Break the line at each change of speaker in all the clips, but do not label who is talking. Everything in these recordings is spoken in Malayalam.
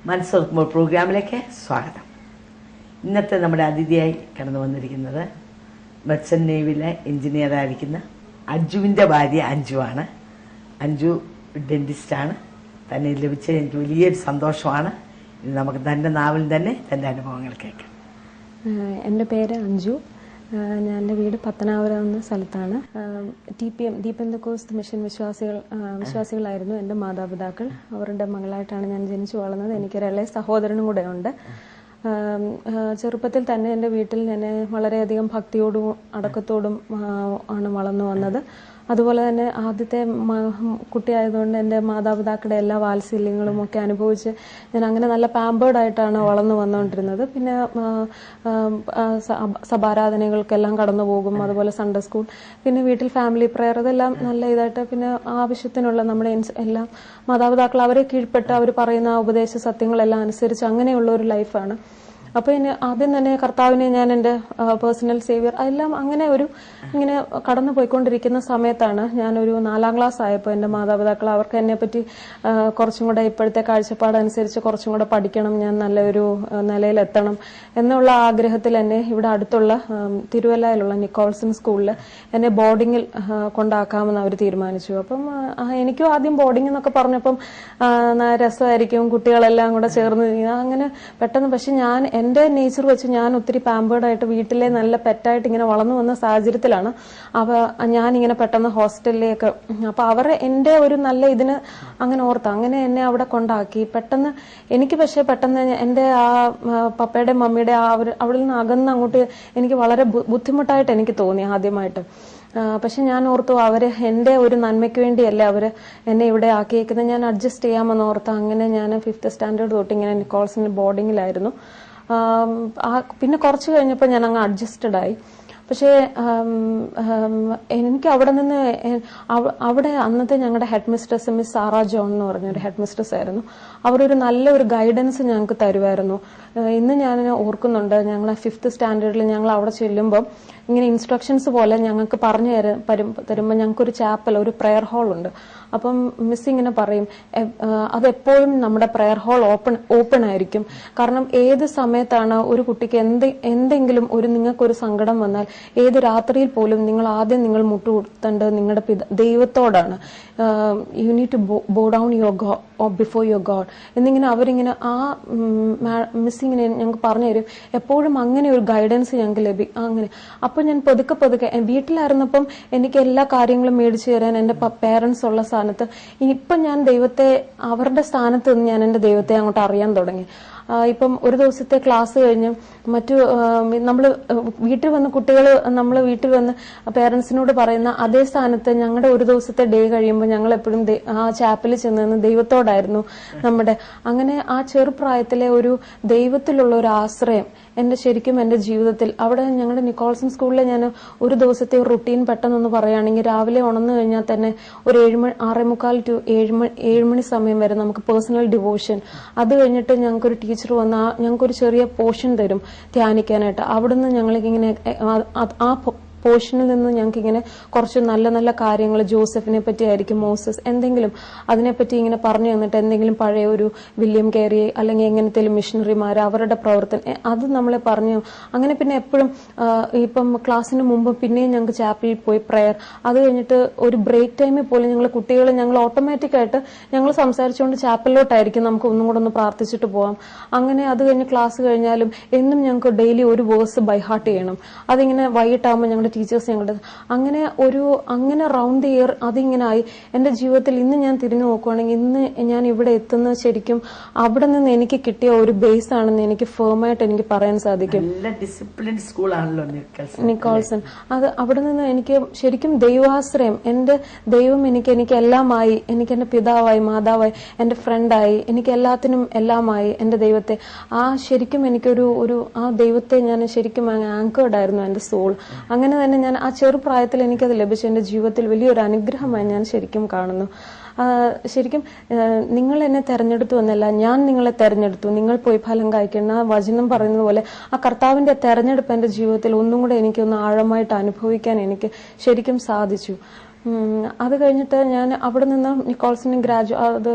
മനസ്സോർക്കുമ്പോൾ പ്രോഗ്രാമിലേക്ക് സ്വാഗതം. ഇന്നത്തെ നമ്മുടെ അതിഥിയായി കടന്നു വന്നിരിക്കുന്നത് മെർച്ചന്റ് നേവിയിലെ എഞ്ചിനീയറായിരിക്കുന്ന അഞ്ജുവിൻ്റെ ഭാര്യ അഞ്ജുവാണ്. അഞ്ജു ഡെന്റിസ്റ്റാണ്. തന്നെ ലഭിച്ചത് എനിക്ക് വലിയൊരു സന്തോഷമാണ്. ഇത് നമുക്ക് തൻ്റെ നാവിൽ തന്നെ തൻ്റെ അനുഭവങ്ങൾ കേൾക്കാം.
എൻ്റെ പേര് അഞ്ജു. ഞാൻ എൻ്റെ വീട് പത്തനാപുരം എന്ന സ്ഥലത്താണ്. TPM ദീപന്തക്കോസ്ത് മിഷൻ വിശ്വാസികളായിരുന്നു എൻ്റെ മാതാപിതാക്കൾ. അവരുടെ മകളായിട്ടാണ് ഞാൻ ജനിച്ചു വളർന്നത്. എനിക്കൊരു ഇളയ സഹോദരനും കൂടെ ഉണ്ട്. ചെറുപ്പത്തിൽ തന്നെ എൻ്റെ വീട്ടിൽ എന്നെ വളരെയധികം ഭക്തിയോടും അടക്കത്തോടും ആണ് വളർന്നു വന്നത്. അതുപോലെ തന്നെ ആദ്യത്തെ കുട്ടിയായതുകൊണ്ട് എൻ്റെ മാതാപിതാക്കളുടെ എല്ലാ വാത്സല്യങ്ങളും ഒക്കെ അനുഭവിച്ച് ഞാൻ അങ്ങനെ നല്ല പാമ്പേർഡ് ആയിട്ടാണ് വളർന്നു വന്നുകൊണ്ടിരുന്നത്. പിന്നെ സഭാരാധനകൾക്കെല്ലാം കടന്നു പോകും. അതുപോലെ സൺഡേ സ്കൂൾ, പിന്നെ വീട്ടിൽ ഫാമിലി പ്രെയർ, ഇതെല്ലാം നല്ല ഇതായിട്ട് പിന്നെ ആവശ്യത്തിനുള്ള നമ്മുടെ എല്ലാം മാതാപിതാക്കൾ അവരെ കീഴ്പ്പെട്ട് അവർ പറയുന്ന ഉപദേശ സത്യങ്ങളെല്ലാം അനുസരിച്ച് അങ്ങനെയുള്ള ഒരു ലൈഫാണ്. അപ്പോൾ ഇനി ആദ്യം തന്നെ കർത്താവിനെ ഞാൻ എൻ്റെ പേഴ്സണൽ സേവിയർ അതെല്ലാം അങ്ങനെ ഇങ്ങനെ കടന്നു പോയിക്കൊണ്ടിരിക്കുന്ന സമയത്താണ് ഞാനൊരു 4ാം ക്ലാസ് ആയപ്പോൾ എൻ്റെ മാതാപിതാക്കൾ അവർക്ക് എന്നെപ്പറ്റി കുറച്ചും കൂടെ ഇപ്പോഴത്തെ കാഴ്ചപ്പാടനുസരിച്ച് കുറച്ചും കൂടെ പഠിക്കണം, ഞാൻ നല്ലൊരു നിലയിലെത്തണം എന്നുള്ള ആഗ്രഹത്തിൽ എന്നെ ഇവിടെ അടുത്തുള്ള തിരുവല്ലയിലുള്ള നിക്കോൾസൺ സ്കൂളിൽ എന്നെ ബോർഡിങ്ങിൽ കൊണ്ടാക്കാമെന്ന് അവർ തീരുമാനിച്ചു. അപ്പം എനിക്കും ആദ്യം ബോർഡിംഗ് എന്നൊക്കെ പറഞ്ഞപ്പം രസമായിരിക്കും, കുട്ടികളെല്ലാം കൂടെ ചേർന്ന് അങ്ങനെ പെട്ടെന്ന്. പക്ഷെ ഞാൻ എൻ്റെ നേച്ചർ വെച്ച് ഞാൻ ഒത്തിരി പാമ്പേർഡായിട്ട് വീട്ടിലെ നല്ല പെറ്റായിട്ട് ഇങ്ങനെ വളർന്നു വന്ന സാഹചര്യത്തിലാണ് ഞാനിങ്ങനെ പെട്ടെന്ന് ഹോസ്റ്റലിലേക്ക്. അപ്പൊ അവർ എൻ്റെ ഒരു നല്ല ഇതിന് അങ്ങനെ ഓർത്ത് അങ്ങനെ എന്നെ അവിടെ കൊണ്ടാക്കി. പെട്ടെന്ന് എനിക്ക് പക്ഷെ പെട്ടെന്ന് എൻ്റെ ആ പപ്പയുടെ മമ്മിയുടെ അവിടെ നിന്ന് അകന്ന് അങ്ങോട്ട് എനിക്ക് വളരെ ബുദ്ധിമുട്ടായിട്ട് എനിക്ക് തോന്നി ആദ്യമായിട്ട്. പക്ഷെ ഞാൻ ഓർത്തു അവര് എൻ്റെ ഒരു നന്മയ്ക്ക് വേണ്ടിയല്ലേ അവര് എന്നെ ഇവിടെ ആക്കിയേക്കുന്നത്, ഞാൻ അഡ്ജസ്റ്റ് ചെയ്യാമെന്ന് ഓർത്ത് അങ്ങനെ ഞാൻ 5th സ്റ്റാൻഡേർഡ് തൊട്ട് ഇങ്ങനെ നിക്കോൾസൺ ബോർഡിങ്ങിലായിരുന്നു. പിന്നെ കുറച്ച് കഴിഞ്ഞപ്പോൾ ഞാൻ അങ്ങ് അഡ്ജസ്റ്റഡ് ആയി. പക്ഷേ എനിക്ക് അവിടെ നിന്ന് അവിടെ അന്നത്തെ ഞങ്ങളുടെ head mistress Miss Sarah John എന്ന് പറഞ്ഞൊരു ഹെഡ് മിസ്ട്രസ് ആയിരുന്നു. അവരൊരു നല്ലൊരു ഗൈഡൻസ് ഞങ്ങൾക്ക് തരുമായിരുന്നു. ഇന്ന് ഞാൻ ഓർക്കുന്നുണ്ട്, ഞങ്ങൾ 5th സ്റ്റാൻഡേർഡിൽ ഞങ്ങൾ അവിടെ ചെല്ലുമ്പോൾ ഇങ്ങനെ ഇൻസ്ട്രക്ഷൻസ് പോലെ ഞങ്ങൾക്ക് പറഞ്ഞു തരുമ്പോൾ ഞങ്ങൾക്കൊരു ചാപ്പൽ, ഒരു പ്രെയർ ഹാൾ ഉണ്ട്. അപ്പം മിസ് ഇങ്ങനെ പറയും, അതെപ്പോഴും നമ്മുടെ പ്രെയർ ഹാൾ ഓപ്പൺ ആയിരിക്കും. കാരണം ഏത് സമയത്താണ് ഒരു കുട്ടിക്ക് എന്തെങ്കിലും നിങ്ങൾക്കൊരു സങ്കടം വന്നാൽ ഏത് രാത്രിയിൽ പോലും നിങ്ങൾ ആദ്യം നിങ്ങൾ മുട്ടുകുത്തേണ്ടത് നിങ്ങളുടെ ദൈവത്തോടാണ്. യു നീഡ് ടു ബോ ഡൗൺ ബിഫോർ യുവർ ഗോഡ് എന്നിങ്ങനെ അവരിങ്ങനെ മിസ് ഇങ്ങനെ ഞങ്ങൾക്ക് പറഞ്ഞു തരും. എപ്പോഴും അങ്ങനെ ഒരു ഗൈഡൻസ് ഞങ്ങൾക്ക് ലഭിക്കും. അങ്ങനെ അപ്പൊ ഞാൻ പതുക്കെ വീട്ടിലായിരുന്നപ്പം എനിക്ക് എല്ലാ കാര്യങ്ങളും മേടിച്ചു തരാൻ എൻ്റെ പേരൻസ് ഉള്ള സ്ഥാനത്ത് ഇപ്പം ഞാൻ ദൈവത്തെ അവരുടെ സ്ഥാനത്ത് നിന്ന് ഞാൻ എൻ്റെ ദൈവത്തെ അങ്ങോട്ട് അറിയാൻ തുടങ്ങി. ഇപ്പം ഒരു ദിവസത്തെ ക്ലാസ് കഴിഞ്ഞ് നമ്മൾ വീട്ടിൽ വന്ന് കുട്ടികൾ നമ്മൾ വീട്ടിൽ വന്ന് പേരൻസിനോട് പറയുന്ന അതേ സ്ഥാനത്ത് ഞങ്ങളുടെ ഒരു ദിവസത്തെ ഡേ കഴിയുമ്പോൾ ഞങ്ങൾ എപ്പോഴും ആ ചാപ്പലിൽ ചെന്ന് ദൈവത്തോടായിരുന്നു നമ്മുടെ. അങ്ങനെ ആ ചെറുപ്രായത്തിലെ ഒരു ദൈവത്തിലുള്ള ഒരു ആശ്രയം ശരിക്കും എൻ്റെ ജീവിതത്തിൽ അവിടെ ഞങ്ങളുടെ നിക്കോൾസൺ സ്കൂളിൽ ഞാൻ ഒരു ദിവസത്തെ ഒരു റുട്ടീൻ പെട്ടെന്നൊന്ന് പറയുകയാണെങ്കിൽ രാവിലെ ഉണർന്നു കഴിഞ്ഞാൽ തന്നെ ഒരു 6:45 to 7 മണി സമയം വരെ നമുക്ക് പേഴ്സണൽ ഡിവോഷൻ. അത് കഴിഞ്ഞിട്ട് ഞങ്ങൾക്കൊരു ടീച്ചർ വന്ന് ഞങ്ങൾക്കൊരു ചെറിയ പോർഷൻ തരും ധ്യാനിക്കാനായിട്ട്. അവിടുന്ന് ഞങ്ങളിങ്ങനെ ആ പോർഷനിൽ നിന്ന് ഞങ്ങൾക്ക് ഇങ്ങനെ കുറച്ച് നല്ല നല്ല കാര്യങ്ങൾ ജോസഫിനെ പറ്റി ആയിരിക്കും, മോസസ് എന്തെങ്കിലും അതിനെപ്പറ്റി ഇങ്ങനെ പറഞ്ഞു തന്നിട്ട് എന്തെങ്കിലും പഴയ ഒരു വില്യം കേറി അല്ലെങ്കിൽ എങ്ങനത്തെയും മിഷണറിമാർ അവരുടെ പ്രവർത്തനം അത് നമ്മളെ പറഞ്ഞു. അങ്ങനെ പിന്നെ എപ്പോഴും ഇപ്പം ക്ലാസ്സിന് മുമ്പ് പിന്നെയും ഞങ്ങൾക്ക് ചാപ്പലിൽ പോയി പ്രെയർ. അത് കഴിഞ്ഞിട്ട് ഒരു ബ്രേക്ക് ടൈമിൽ പോലും ഞങ്ങൾ ഓട്ടോമാറ്റിക്കായിട്ട് ഞങ്ങൾ സംസാരിച്ചുകൊണ്ട് ചാപ്പലിലോട്ടായിരിക്കും നമുക്ക് ഒന്നും കൂടെ ഒന്ന് പ്രാർത്ഥിച്ചിട്ട് പോവാം. അങ്ങനെ അത് കഴിഞ്ഞ് ക്ലാസ് കഴിഞ്ഞാലും എന്നും ഞങ്ങൾക്ക് ഡെയിലി ഒരു വേഴ്സ് ബൈ ഹാർട്ട് ചെയ്യണം. അതിങ്ങനെ വൈകിട്ടാകുമ്പോൾ ഞങ്ങളുടെ ടീച്ചേഴ്സ് അങ്ങനെ റൗണ്ട് ദി ഇയർ അതിങ്ങനെ ആയി. എൻ്റെ ജീവിതത്തിൽ ഇന്ന് ഞാൻ തിരിഞ്ഞു നോക്കുവാണെങ്കിൽ ഇന്ന് ഞാൻ ഇവിടെ എത്തുന്നത് ശരിക്കും അവിടെ നിന്ന് എനിക്ക് കിട്ടിയ ഒരു ബേസ് ആണെന്ന് എനിക്ക് ഫേമായിട്ട് എനിക്ക് പറയാൻ സാധിക്കും. നിക്കോൾസൺ അത് അവിടെ നിന്ന് എനിക്ക് ശരിക്കും ദൈവാശ്രയം, എൻ്റെ ദൈവം എനിക്ക് എല്ലാമായി, എനിക്ക് എൻ്റെ പിതാവായി, മാതാവായി, എൻ്റെ ഫ്രണ്ടായി, എനിക്ക് എല്ലാത്തിനും എല്ലാമായി എൻ്റെ ദൈവത്തെ. ശരിക്കും എനിക്കൊരു ആ ദൈവത്തെ ഞാൻ ശരിക്കും ആങ്കേർഡ് ആയിരുന്നു എൻ്റെ സോൾ. അങ്ങനെ തന്നെ ഞാൻ ആ ചെറുപ്രായത്തിൽ എനിക്കത് ലഭിച്ചു. എൻ്റെ ജീവിതത്തിൽ വലിയൊരു അനുഗ്രഹമായി ഞാൻ ശരിക്കും കാണുന്നു. ശരിക്കും നിങ്ങൾ എന്നെ തെരഞ്ഞെടുത്തു എന്നല്ല, ഞാൻ നിങ്ങളെ തെരഞ്ഞെടുത്തു, നിങ്ങൾ പോയി ഫലം കായ്ക്കുന്ന വചനം പറയുന്നത് പോലെ ആ കർത്താവിന്റെ തെരഞ്ഞെടുപ്പ് എൻ്റെ ജീവിതത്തിൽ ഒന്നും കൂടെ എനിക്കൊന്ന് ആഴമായിട്ട് അനുഭവിക്കാൻ എനിക്ക് ശരിക്കും സാധിച്ചു. അത് കഴിഞ്ഞിട്ട് ഞാൻ അവിടെ നിന്ന് നിക്കോൾസിന് അത്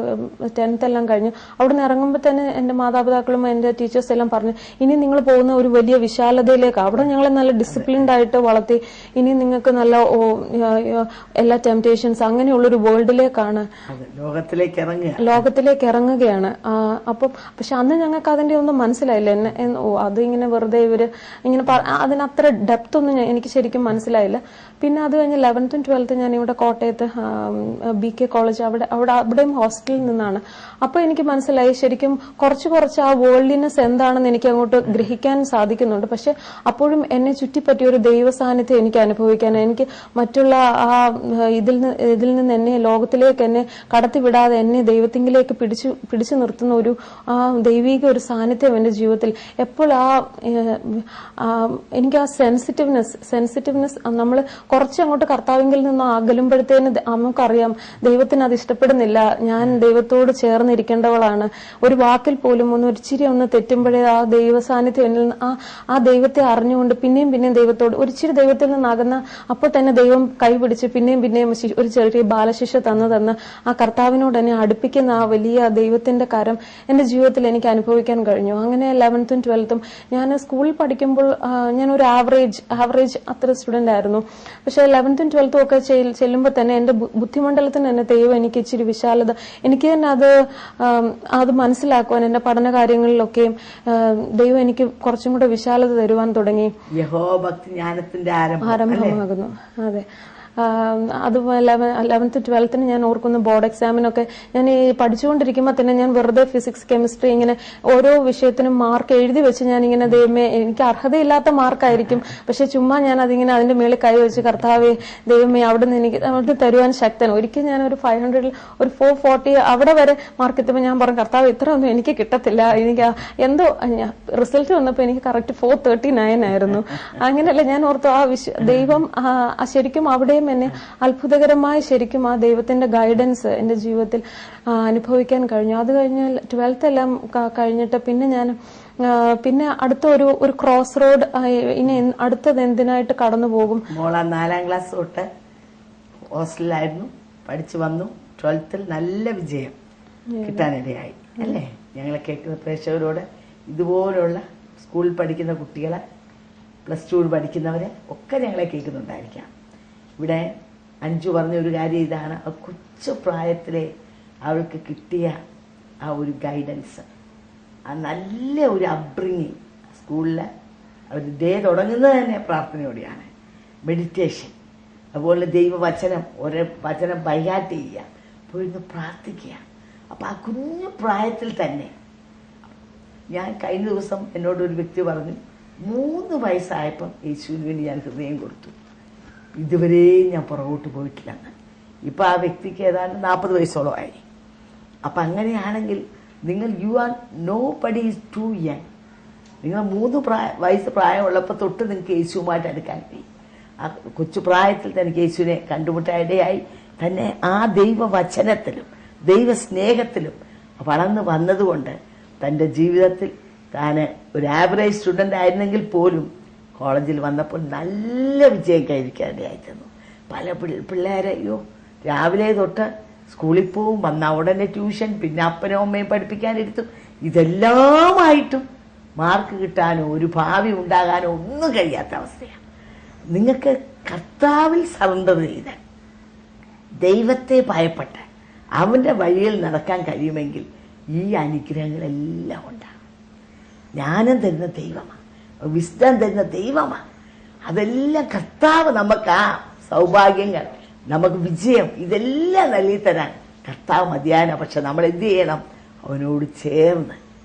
10th എല്ലാം കഴിഞ്ഞു. അവിടെ നിന്ന് ഇറങ്ങുമ്പോൾ തന്നെ എന്റെ മാതാപിതാക്കളും എന്റെ ടീച്ചേഴ്സ് എല്ലാം പറഞ്ഞു, ഇനി നിങ്ങൾ പോകുന്ന ഒരു വലിയ വിശാലതയിലേക്ക്. അവിടെ ഞങ്ങളെ നല്ല ഡിസിപ്ലിൻഡ് ആയിട്ട് വളർത്തി. ഇനി നിങ്ങൾക്ക് നല്ല എല്ലാ ടെംപ്റ്റേഷൻസ് അങ്ങനെയുള്ളൊരു വേൾഡിലേക്കാണ്, ലോകത്തിലേക്ക് ഇറങ്ങുകയാണ്. അപ്പം പക്ഷെ അന്ന് ഞങ്ങൾക്ക് അതിന്റെ ഒന്നും മനസ്സിലായില്ല. അതിങ്ങനെ വെറുതെ ഇവര് ഇങ്ങനെ അതിനത്ര ഡെപ്ത് ഒന്നും എനിക്ക് ശരിക്കും മനസ്സിലായില്ല. പിന്നെ അത് കഴിഞ്ഞ് 11th ഉം 12th ഞാൻ ഇവിടെ കോട്ടയത്ത് BK കോളേജ് അവിടെയും ഹോസ്റ്റലിൽ നിന്നാണ്. അപ്പൊ എനിക്ക് മനസ്സിലായി ശരിക്കും കുറച്ച് ആ വേൾഡിനെസ് എന്താണെന്ന് എനിക്ക് അങ്ങോട്ട് ഗ്രഹിക്കാൻ സാധിക്കുന്നുണ്ട്. പക്ഷെ അപ്പോഴും എന്നെ ചുറ്റിപ്പറ്റിയ ഒരു ദൈവ സാന്നിധ്യം എനിക്ക് അനുഭവിക്കാൻ, എനിക്ക് മറ്റുള്ള ആ ഇതിൽ നിന്ന് എന്നെ ലോകത്തിലേക്ക് എന്നെ കടത്തിവിടാതെ എന്നെ ദൈവത്തിങ്കിലേക്ക് പിടിച്ചു നിർത്തുന്ന ഒരു ആ ദൈവിക ഒരു സാന്നിധ്യം എന്റെ ജീവിതത്തിൽ എപ്പോൾ എനിക്ക് ആ സെൻസിറ്റീവ്നെസ് നമ്മൾ കുറച്ചങ്ങോട്ട് കർത്താവിങ്കിൽ നിന്ന് അകലുമ്പോഴത്തേന് നമുക്കറിയാം ദൈവത്തിന് അത് ഇഷ്ടപ്പെടുന്നില്ല. ഞാൻ ദൈവത്തോട് ചേർന്നിരിക്കേണ്ടവളാണ്. ഒരു വാക്കിൽ പോലും ഒരിച്ചിരി തെറ്റുമ്പോഴേ ആ ദൈവ സാന്നിധ്യം എന്നിൽ നിന്ന് ആ ദൈവത്തെ അറിഞ്ഞുകൊണ്ട് പിന്നെയും ദൈവത്തോട് ഒരിച്ചിരി ദൈവത്തിൽ നിന്നാകുന്ന അപ്പോൾ തന്നെ ദൈവം കൈപിടിച്ച് പിന്നെയും ഒരു ചെറിയ ബാലശിക്ഷ തന്ന് ആ കർത്താവിനോട് എന്നെ അടുപ്പിക്കുന്ന ആ വലിയ ദൈവത്തിന്റെ കരം എന്റെ ജീവിതത്തിൽ എനിക്ക് അനുഭവിക്കാൻ കഴിഞ്ഞു. അങ്ങനെ 11th ഉം 12th ഉം ഞാൻ സ്കൂളിൽ പഠിക്കുമ്പോൾ ഞാൻ ഒരു ആവറേജ് അത്ര സ്റ്റുഡന്റ് ആയിരുന്നു. പക്ഷെ 11th ഉം 12th ഉം ഒക്കെ ചെല്ലുമ്പോൾ തന്നെ എന്റെ ബുദ്ധിമണ്ഡലത്തിന് തന്നെ ദൈവം എനിക്ക് ഇച്ചിരി വിശാലത, എനിക്ക് തന്നെ അത് മനസ്സിലാക്കുവാൻ എന്റെ പഠന കാര്യങ്ങളിലൊക്കെയും ദൈവം എനിക്ക് കുറച്ചും കൂടെ വിശാലത തരുവാൻ തുടങ്ങി.
യഹോഭക്തി ജ്ഞാനത്തിന്റെ
ആരംഭമാകുന്നു. അതെ. അതുപോലെ 11th 12th ഞാൻ ഓർക്കുന്ന ബോർഡ് എക്സാമിനൊക്കെ ഞാൻ ഈ പഠിച്ചുകൊണ്ടിരിക്കുമ്പോൾ തന്നെ ഞാൻ വെറുതെ ഫിസിക്സ് കെമിസ്ട്രി ഇങ്ങനെ ഓരോ വിഷയത്തിനും മാർക്ക് എഴുതി വെച്ച് ഞാൻ ഇങ്ങനെ ദൈവമേ, എനിക്ക് അർഹതയില്ലാത്ത മാർക്കായിരിക്കും, പക്ഷെ ചുമ്മാ ഞാൻ അതിങ്ങനെ അതിന്റെ മേളിൽ കൈവച്ച് കർത്താവേ ദൈവമേ അവിടെ തരുവാൻ ശക്തൻ. ഒരിക്കൽ ഞാൻ ഒരു 500 ഒരു 440 അവിടെ വരെ മാർക്ക് എത്തുമ്പോൾ ഞാൻ പറഞ്ഞു, കർത്താവ് ഇത്ര ഒന്നും എനിക്ക് കിട്ടത്തില്ല, എനിക്ക് എന്തോ റിസൾട്ട് വന്നപ്പോൾ എനിക്ക് കറക്റ്റ് 439 ആയിരുന്നു. അങ്ങനെയല്ല ഞാൻ ഓർത്തു ദൈവം ശരിക്കും അവിടെയും എന്നെ അത്ഭുതകരമായി ശരിക്കും ആ ദൈവത്തിന്റെ ഗൈഡൻസ് എന്റെ ജീവിതത്തിൽ അനുഭവിക്കാൻ കഴിഞ്ഞു. അത് കഴിഞ്ഞ് 12th എല്ലാം കഴിഞ്ഞിട്ട് പിന്നെ അടുത്ത ഒരു ക്രോസ് റോഡ്, ഇനി അടുത്തത് എന്തിനായിട്ട് കടന്നു പോകും.
4ാം ക്ലാസ് തൊട്ട് ഹോസ്റ്റലിലായിരുന്നു, പഠിച്ചു വന്നു. 12th നല്ല വിജയം കിട്ടാനിടയായി അല്ലേ? ഞങ്ങളെ കേൾക്കുന്ന പ്രേക്ഷകരോട് ഇതുപോലുള്ള സ്കൂളിൽ പഠിക്കുന്ന കുട്ടികളെ, +2 പഠിക്കുന്നവരെ ഒക്കെ ഞങ്ങളെ കേൾക്കുന്നുണ്ടായിരിക്കാം. ഇവിടെ അഞ്ജു പറഞ്ഞ ഒരു കാര്യം ഇതാണ്, ആ കൊച്ചു പ്രായത്തിലെ അവൾക്ക് കിട്ടിയ ആ ഒരു ഗൈഡൻസ്, ആ നല്ല ഒരു അപ്ബ്രിങ്ങിങ്. സ്കൂളിൽ അവർ ഡേ തുടങ്ങുന്നത് തന്നെ പ്രാർത്ഥനയോടെയാണ്, മെഡിറ്റേഷൻ, അതുപോലെ ദൈവവചനം, ഓരോ വചനം ബൈഹാർട്ട് ചെയ്യുക, പോയിരുന്ന് പ്രാർത്ഥിക്കുക. അപ്പം ആ കുഞ്ഞു പ്രായത്തിൽ തന്നെ ഞാൻ കഴിഞ്ഞ ദിവസം എന്നോടൊരു വ്യക്തി പറഞ്ഞു, 3 വയസ്സായപ്പം യേശുവിന് വേണ്ടി ഞാൻ ഹൃദയം കൊടുത്തു, ഇതുവരെയും ഞാൻ പുറകോട്ട് പോയിട്ടില്ലെന്ന്. ഇപ്പം ആ വ്യക്തിക്ക് ഏതാണ്ട് 40 വയസ്സോളം ആയി. അപ്പം അങ്ങനെയാണെങ്കിൽ നിങ്ങൾ nobody is too young. നിങ്ങൾ 3 വയസ്സ് പ്രായമുള്ളപ്പോൾ തൊട്ട് നിങ്ങൾക്ക് യേശുവുമായിട്ട് അടുക്കാൻ കഴിയും. ആ കൊച്ചു പ്രായത്തിൽ തനിക്ക് യേശുവിനെ കണ്ടുമുട്ടാനിടയായി. തന്നെ ആ ദൈവവചനത്തിലും ദൈവസ്നേഹത്തിലും വളർന്നു വന്നതുകൊണ്ട് തൻ്റെ ജീവിതത്തിൽ താൻ ഒരു ആവറേജ് സ്റ്റുഡൻ്റ് ആയിരുന്നെങ്കിൽ പോലും കോളേജിൽ വന്നപ്പോൾ നല്ല വിജയം കൈവരിക്കാനിടയായിരുന്നു. പല പിള്ളേരെ രാവിലെ തൊട്ട് സ്കൂളിൽ പോവും, വന്നാൽ ഉടനെ ട്യൂഷൻ, പിന്നെ അപ്പനും അമ്മയും പഠിപ്പിക്കാനിരുത്തും. ഇതെല്ലാമായിട്ടും മാർക്ക് കിട്ടാനോ ഒരു ഭാവി ഉണ്ടാകാനോ ഒന്നും കഴിയാത്ത അവസ്ഥയാണ്. നിങ്ങൾക്ക് കർത്താവിൽ സറണ്ടർ ചെയ്ത് ദൈവത്തെ ഭയപ്പെട്ട് അവൻ്റെ വഴിയിൽ നടക്കാൻ കഴിയുമെങ്കിൽ ഈ അനുഗ്രഹങ്ങളെല്ലാം ഉണ്ടാകും. ജ്ഞാനം തരുന്ന ദൈവമാണ്, വിസ്ഡം തരുന്ന ദൈവമാണ്. അതെല്ലാം കർത്താവ് നമുക്ക് ആ സൗഭാഗ്യങ്ങൾ, നമുക്ക് വിജയം, ഇതെല്ലാം നൽകി തരാൻ കർത്താവ് മതിയാന. പക്ഷെ നമ്മൾ എന്ത് ചെയ്യണം? അവനോട് ചേർന്ന്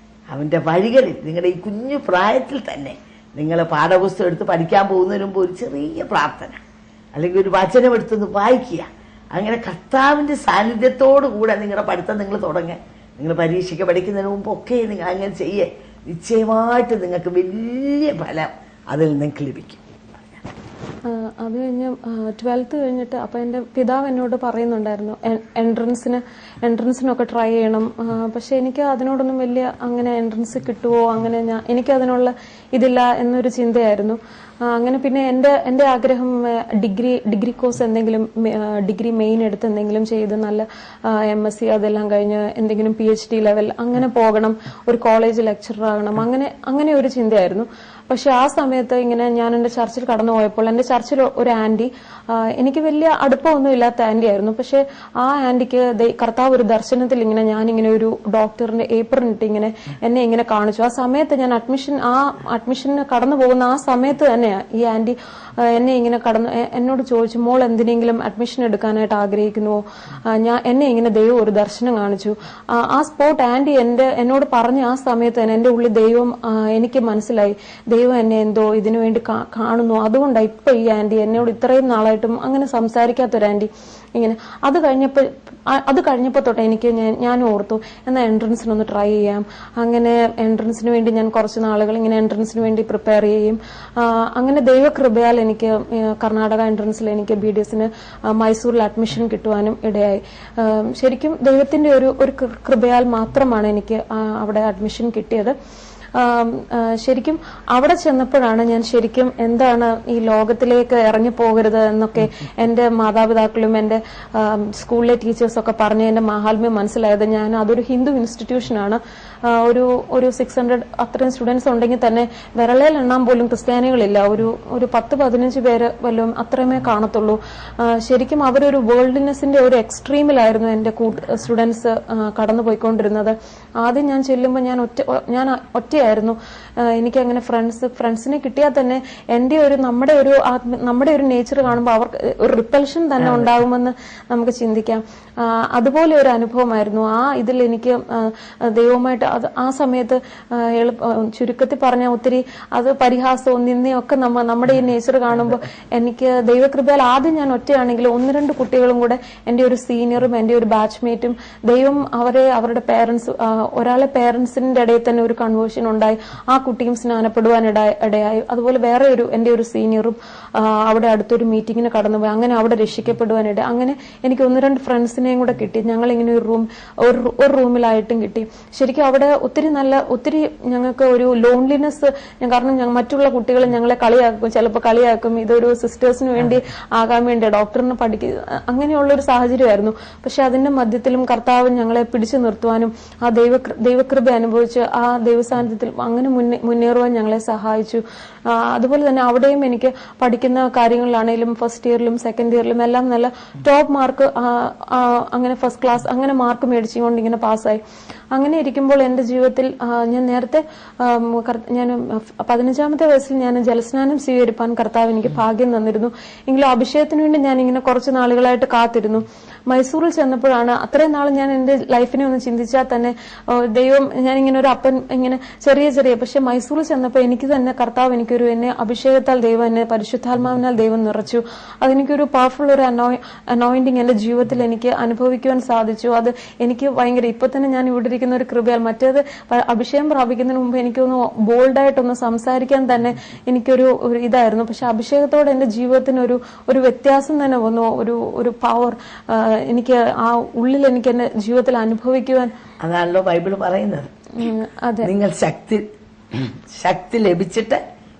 അവൻ്റെ വഴികളിൽ. നിങ്ങളുടെ ഈ കുഞ്ഞു പ്രായത്തിൽ തന്നെ നിങ്ങൾ പാഠപുസ്തകം എടുത്ത് പഠിക്കാൻ പോകുന്നതിന് മുമ്പ് ഒരു ചെറിയ പ്രാർത്ഥന അല്ലെങ്കിൽ ഒരു വചനം എടുത്തൊന്ന് വായിക്കുക. അങ്ങനെ കർത്താവിൻ്റെ സാന്നിധ്യത്തോടു കൂടെ നിങ്ങളുടെ പഠിത്തം നിങ്ങൾ തുടങ്ങുക. നിങ്ങൾ പരീക്ഷയ്ക്ക് പഠിക്കുന്നതിന് മുമ്പ് ഒക്കെ നിങ്ങൾ അങ്ങനെ ചെയ്യേ, നിശ്ചയമായിട്ട് നിങ്ങൾക്ക് വലിയ ഫലം അതിൽ നിങ്ങൾക്ക് ലഭിക്കും.
അത് കഴിഞ്ഞ് 12th കഴിഞ്ഞിട്ട് അപ്പൊ എന്റെ പിതാവ് എന്നോട് പറയുന്നുണ്ടായിരുന്നു എൻട്രൻസിനൊക്കെ ട്രൈ ചെയ്യണം. പക്ഷെ എനിക്ക് അതിനോടൊന്നും വലിയ അങ്ങനെ എൻട്രൻസ് കിട്ടുമോ, അങ്ങനെ എനിക്ക് അതിനുള്ള ഇതില്ല എന്നൊരു ചിന്തയായിരുന്നു. അങ്ങനെ പിന്നെ എന്റെ ആഗ്രഹം ഡിഗ്രി കോഴ്സ് എന്തെങ്കിലും, ഡിഗ്രി മെയിൻ എടുത്ത് എന്തെങ്കിലും ചെയ്ത് നല്ല MSc അതെല്ലാം കഴിഞ്ഞ് എന്തെങ്കിലും PhD ലെവൽ അങ്ങനെ പോകണം, ഒരു കോളേജ് ലെക്ചറർ ആകണം, അങ്ങനെ ഒരു ചിന്തയായിരുന്നു. പക്ഷെ ആ സമയത്ത് ഇങ്ങനെ ഞാൻ എന്റെ ചർച്ചിൽ കടന്നു പോയപ്പോൾ എന്റെ ചർച്ചിൽ ഒരു ആന്റി, എനിക്ക് വലിയ അടുപ്പമൊന്നും ഇല്ലാത്ത ആന്റി ആയിരുന്നു. പക്ഷെ ആ ആന്റിക്ക് കർത്താവ് ഒരു ദർശനത്തിൽ ഇങ്ങനെ ഞാനിങ്ങനെ ഒരു ഡോക്ടറിന്റെ ഏപ്രൺ ഇട്ട് ഇങ്ങനെ എന്നെ ഇങ്ങനെ കാണിച്ചു. ആ സമയത്ത് ഞാൻ അഡ്മിഷന് കടന്നു പോകുന്ന ആ സമയത്ത് തന്നെയാ ഈ ആന്റി എന്നെ ഇങ്ങനെ എന്നോട് ചോദിച്ചു, മോൾ എന്തിനെങ്കിലും അഡ്മിഷൻ എടുക്കാനായിട്ട് ആഗ്രഹിക്കുന്നുവോ? എന്നെ ഇങ്ങനെ ദൈവം ഒരു ദർശനം കാണിച്ചു. ആ സ്പോട്ട് ആന്റി എന്നോട് പറഞ്ഞ ആ സമയത്ത് തന്നെ എന്റെ ഉള്ളിൽ ദൈവം എനിക്ക് മനസ്സിലായി, ദൈവം എന്നെ എന്തോ ഇതിനു വേണ്ടി കാണുന്നു. അതുകൊണ്ടാണ് ഇപ്പൊ ഈ ആന്റി എന്നോട് ഇത്രയും നാളായിട്ടും അങ്ങനെ സംസാരിക്കാത്തൊരു ആന്റി ഇങ്ങനെ. അത് കഴിഞ്ഞപ്പോ തൊട്ട് എനിക്ക് ഞാൻ ഓർത്തു, എന്നാൽ എൻട്രൻസിനൊന്ന് ട്രൈ ചെയ്യാം. അങ്ങനെ എൻട്രൻസിന് വേണ്ടി ഞാൻ കുറച്ച് നാളുകൾ ഇങ്ങനെ എൻട്രൻസിന് വേണ്ടി പ്രിപ്പയർ ചെയ്യും. അങ്ങനെ ദൈവകൃപയാൽ എനിക്ക് കർണാടക എൻട്രൻസിൽ എനിക്ക് BDSന് മൈസൂരിൽ അഡ്മിഷൻ കിട്ടുവാനും ഇടയായി. ശരിക്കും ദൈവത്തിന്റെ ഒരു കൃപയാൽ മാത്രമാണ് എനിക്ക് അവിടെ അഡ്മിഷൻ കിട്ടിയത്. ശരിക്കും അവിടെ ചെന്നപ്പോഴാണ് ഞാൻ ശരിക്കും എന്താണ് ഈ ലോകത്തിലേക്ക് ഇറങ്ങി പോകരുത് എന്നൊക്കെ എന്റെ മാതാപിതാക്കളും എന്റെ സ്കൂളിലെ ടീച്ചേഴ്സൊക്കെ പറഞ്ഞ് എന്റെ മാഹാത്മ്യം മനസ്സിലായത്. ഞാൻ അതൊരു ഹിന്ദു ഇൻസ്റ്റിറ്റ്യൂഷനാണ്. ഒരു 600 അത്രയും സ്റ്റുഡൻസ് ഉണ്ടെങ്കിൽ തന്നെ വിരളയിൽ എണ്ണാൻ പോലും ക്രിസ്ത്യാനികളില്ല. ഒരു 10-15 പേര് വല്ലതും അത്രയുമേ കാണത്തുള്ളൂ. ശരിക്കും അവരൊരു വേൾഡ്നെസിന്റെ ഒരു എക്സ്ട്രീമിലായിരുന്നു എന്റെ സ്റ്റുഡൻസ് കടന്നുപോയിക്കൊണ്ടിരുന്നത്. ആദ്യം ഞാൻ ചെല്ലുമ്പോൾ ഞാൻ ഒറ്റയായിരുന്നു. എനിക്ക് അങ്ങനെ ഫ്രണ്ട്സിനെ കിട്ടിയാൽ തന്നെ നമ്മുടെ ഒരു നേച്ചർ കാണുമ്പോൾ അവർക്ക് ഒരു റിപ്പൽഷൻ തന്നെ ഉണ്ടാകുമെന്ന് നമുക്ക് ചിന്തിക്കാം. അതുപോലെ ഒരു അനുഭവമായിരുന്നു. ഇതിൽ എനിക്ക് ദൈവമായിട്ട് ആ സമയത്ത് ചുരുക്കത്തിൽ പറഞ്ഞാൽ ഒത്തിരി അത് പരിഹാസവും നിന്നയും ഒക്കെ നമ്മുടെ ഈ നേച്ചർ കാണുമ്പോൾ എനിക്ക് ദൈവകൃപയാൽ ആദ്യം ഞാൻ ഒറ്റയാണെങ്കിലും 1-2 കുട്ടികളും കൂടെ എന്റെ ഒരു സീനിയറും എന്റെ ഒരു ബാച്ച്മേറ്റും ദൈവം അവരുടെ പേരൻസ്, ഒരാളെ പേരൻസിന്റെ ഇടയിൽ തന്നെ ഒരു കൺവേർഷൻ ഉണ്ടായി. ആ കുട്ടിയും സ്നാനപ്പെടുവാൻ ഇടയായി. അതുപോലെ വേറെ എന്റെ ഒരു സീനിയറും അവിടെ അടുത്തൊരു മീറ്റിങ്ങിന് കടന്നുപോയി. അങ്ങനെ അവിടെ രക്ഷിക്കപ്പെടുവാനിടയായി. അങ്ങനെ എനിക്ക് 1-2 ഫ്രണ്ട്സിനെയും കൂടെ കിട്ടി. ഞങ്ങൾ ഇങ്ങനെ ഒരു റൂമിലായിട്ടും കിട്ടി. ശരിക്കും അവിടെ ഒത്തിരി ഞങ്ങൾക്ക് ഒരു ലോൺലിനെസ്, കാരണം മറ്റുള്ള കുട്ടികൾ ഞങ്ങളെ ചിലപ്പോൾ കളിയാക്കും, ഇതൊരു സിസ്റ്റേഴ്സിന് വേണ്ടി ആകാൻ വേണ്ടി ഡോക്ടറിന് പഠിക്കുക, അങ്ങനെയുള്ളൊരു സാഹചര്യമായിരുന്നു. പക്ഷെ അതിന്റെ മധ്യത്തിലും കർത്താവ് ഞങ്ങളെ പിടിച്ചു നിർത്തുവാനും ആ ദൈവകൃപ അനുഭവിച്ച് ആ ദൈവസാന്നിധ്യത്തിൽ അങ്ങനെ മുന്നേറുവാൻ ഞങ്ങളെ സഹായിച്ചു. അതുപോലെ തന്നെ അവിടെയും എനിക്ക് പഠിക്കുന്ന കാര്യങ്ങളിലാണെങ്കിലും ഫസ്റ്റ് ഇയറിലും സെക്കൻഡ് ഇയറിലും എല്ലാം നല്ല ടോപ്പ് മാർക്ക്, അങ്ങനെ ഫസ്റ്റ് ക്ലാസ് അങ്ങനെ മാർക്ക് മേടിച്ചുകൊണ്ട് ഇങ്ങനെ പാസ്സായി. അങ്ങനെ ഇരിക്കുമ്പോൾ എന്റെ ജീവിതത്തിൽ ഞാൻ നേരത്തെ ഞാൻ 15-ാമത്തെ വയസ്സിൽ ഞാൻ ജലസ്നാനം സ്വീകരിപ്പാൻ കർത്താവ് എനിക്ക് ഭാഗ്യം തന്നിരുന്നു. എങ്കിലും അഭിഷേകത്തിന് വേണ്ടി ഞാൻ ഇങ്ങനെ കുറച്ച് നാളുകളായിട്ട് കാത്തിരുന്നു. മൈസൂരിൽ ചെന്നപ്പോഴാണ് അത്രയും നാൾ ഞാൻ എന്റെ ലൈഫിനെ ഒന്ന് ചിന്തിച്ചാൽ തന്നെ ദൈവം, ഞാനിങ്ങനെ ഒരു അപ്പൻ ഇങ്ങനെ ചെറിയ പക്ഷെ മൈസൂരിൽ ചെന്നപ്പോൾ എനിക്ക് തന്നെ കർത്താവ് എന്നെ അഭിഷേകത്താൽ ദൈവം എന്നെ പരിശുദ്ധാത്മാവിനാൽ ദൈവം നിറച്ചു. അതെനിക്കൊരു പവർഫുൾ ഒരു അനോയിന്റിങ് എന്റെ ജീവിതത്തിൽ എനിക്ക് അനുഭവിക്കുവാൻ സാധിച്ചു. അത് എനിക്ക് ഭയങ്കര, ഇപ്പൊ തന്നെ ഞാൻ ഇവിടെ ഇരിക്കുന്ന ഒരു കൃപയാൽ. മറ്റേത് അഭിഷേകം പ്രാപിക്കുന്നതിന് മുമ്പ് എനിക്കൊന്ന് ബോൾഡായിട്ടൊന്ന് സംസാരിക്കാൻ തന്നെ എനിക്കൊരു ഇതായിരുന്നു. പക്ഷെ അഭിഷേകത്തോടെ എന്റെ ജീവിതത്തിന് ഒരു വ്യത്യാസം തന്നെ വന്നു. ഒരു പവർ എനിക്ക് ആ ഉള്ളിൽ എനിക്ക് എന്റെ ജീവിതത്തിൽ അനുഭവിക്കുവാൻ.
അതാണല്ലോ ബൈബിൾ പറയുന്നത്. നിങ്ങൾ ശക്തി ലഭിച്ചിട്ട്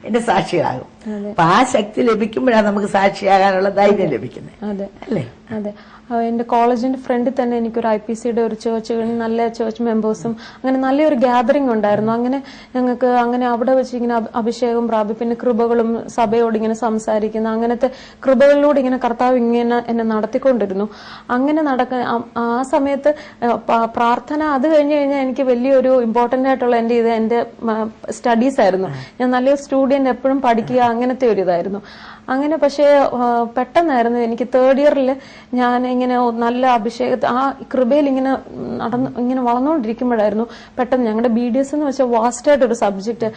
എന്റെ സാക്ഷിയാകും. അപ്പൊ ആ ശക്തി ലഭിക്കുമ്പോഴാണ് നമുക്ക് സാക്ഷിയാകാനുള്ള ധൈര്യം ലഭിക്കുന്നത്, അല്ലേ?
അതെ. എന്റെ കോളേജിന്റെ ഫ്രണ്ടിൽ തന്നെ എനിക്കൊരു IPCയുടെ ഒരു നല്ല ചേർച്ച് മെമ്പേഴ്സും അങ്ങനെ നല്ലൊരു ഗ്യാതറിംഗ് ഉണ്ടായിരുന്നു. അങ്ങനെ ഞങ്ങൾക്ക് അവിടെ വെച്ച് ഇങ്ങനെ അഭിഷേകം പ്രാപിക്കും, പിന്നെ കൃപകളും സഭയോട് ഇങ്ങനെ സംസാരിക്കുന്ന അങ്ങനത്തെ കൃപകളിലൂടെ ഇങ്ങനെ കർത്താവ് ഇങ്ങനെ എന്നെ നടത്തിക്കൊണ്ടിരുന്നു. അങ്ങനെ ആ സമയത്ത് പ്രാർത്ഥന, അത് കഴിഞ്ഞ് കഴിഞ്ഞാൽ എനിക്ക് വലിയൊരു ഇമ്പോർട്ടന്റ് ആയിട്ടുള്ള എന്റെ സ്റ്റഡീസ് ആയിരുന്നു. ഞാൻ നല്ലൊരു സ്റ്റുഡന്റ്, എപ്പോഴും പഠിക്കുക, അങ്ങനത്തെ ഒരു ഇതായിരുന്നു. അങ്ങനെ പക്ഷേ പെട്ടെന്നായിരുന്നു എനിക്ക് 3rd ഇയറിൽ ഞാൻ ഇങ്ങനെ നല്ല അഭിഷേകത്തെ ആ കൃപയിൽ ഇങ്ങനെ വളർന്നുകൊണ്ടിരിക്കുമ്പോഴായിരുന്നു പെട്ടെന്ന് ഞങ്ങളുടെ BDS എന്ന് വെച്ചാൽ വാസ്റ്റ് ആയിട്ടൊരു സബ്ജക്ട്.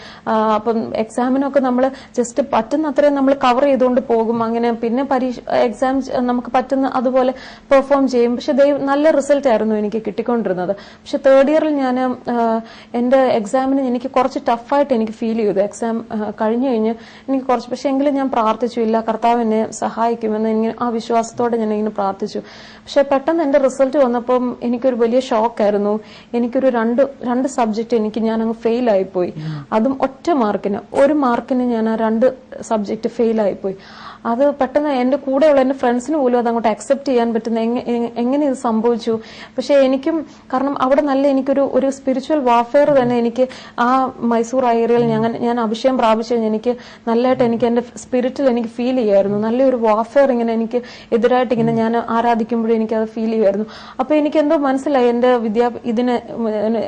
അപ്പം എക്സാമിനൊക്കെ നമ്മൾ ജസ്റ്റ് പറ്റുന്ന അത്രയും നമ്മൾ കവർ ചെയ്തുകൊണ്ട് പോകും. അങ്ങനെ പിന്നെ എക്സാം നമുക്ക് പറ്റുന്ന അതുപോലെ പെർഫോം ചെയ്യും. പക്ഷെ നല്ല റിസൾട്ട് ആയിരുന്നു എനിക്ക് കിട്ടിക്കൊണ്ടിരുന്നത്. പക്ഷെ 3rd ഇയറിൽ ഞാൻ എന്റെ എക്സാമിന് എനിക്ക് കുറച്ച് ടഫായിട്ട് എനിക്ക് ഫീൽ ചെയ്തു. എക്സാം കഴിഞ്ഞു കഴിഞ്ഞ് എനിക്ക് കുറച്ച്, പക്ഷെ എങ്കിലും ഞാൻ പ്രാർത്ഥിച്ചു, വിചാരിച്ചു ഇല്ല കർത്താവ് എന്നെ സഹായിക്കുമെന്ന് ഇങ്ങനെ ആ വിശ്വാസത്തോടെ ഞാൻ ഇങ്ങനെ പ്രാർത്ഥിച്ചു. പക്ഷെ പെട്ടെന്ന് എന്റെ റിസൾട്ട് വന്നപ്പം എനിക്കൊരു വലിയ ഷോക്കായിരുന്നു. എനിക്കൊരു രണ്ട് സബ്ജക്ട് ഞാൻ അങ്ങ് ഫെയിൽ ആയിപ്പോയി. അതും ഒറ്റ മാർക്കിന്, ഒരു മാർക്കിന് ഞാൻ ആ 2 സബ്ജക്ട് ഫെയിൽ ആയിപ്പോയി. അത് പെട്ടെന്ന് എന്റെ കൂടെയുള്ള എന്റെ ഫ്രണ്ട്സിന് പോലും അത് അങ്ങോട്ട് അക്സെപ്റ്റ് ചെയ്യാൻ പറ്റുന്ന എങ്ങനെ ഇത് സംഭവിച്ചു. പക്ഷെ എനിക്കും കാരണം അവിടെ നല്ല എനിക്കൊരു സ്പിരിച്വൽ വാർഫെയർ തന്നെ എനിക്ക് ആ മൈസൂർ ഏരിയയിൽ ഞാൻ അഭിഷേകം പ്രാപിച്ചു കഴിഞ്ഞാൽ എനിക്ക് നല്ലതായിട്ട് എനിക്ക് എന്റെ സ്പിരിറ്റിൽ എനിക്ക് ഫീൽ ചെയ്യായിരുന്നു. നല്ലൊരു വാർഫെയർ ഇങ്ങനെ എനിക്ക് എതിരായിട്ട് ഇങ്ങനെ ഞാൻ ആരാധിക്കുമ്പോഴും എനിക്ക് അത് ഫീൽ ചെയ്യുമായിരുന്നു. അപ്പൊ എനിക്ക് എന്തോ മനസ്സിലായി എന്റെ ഇതിന്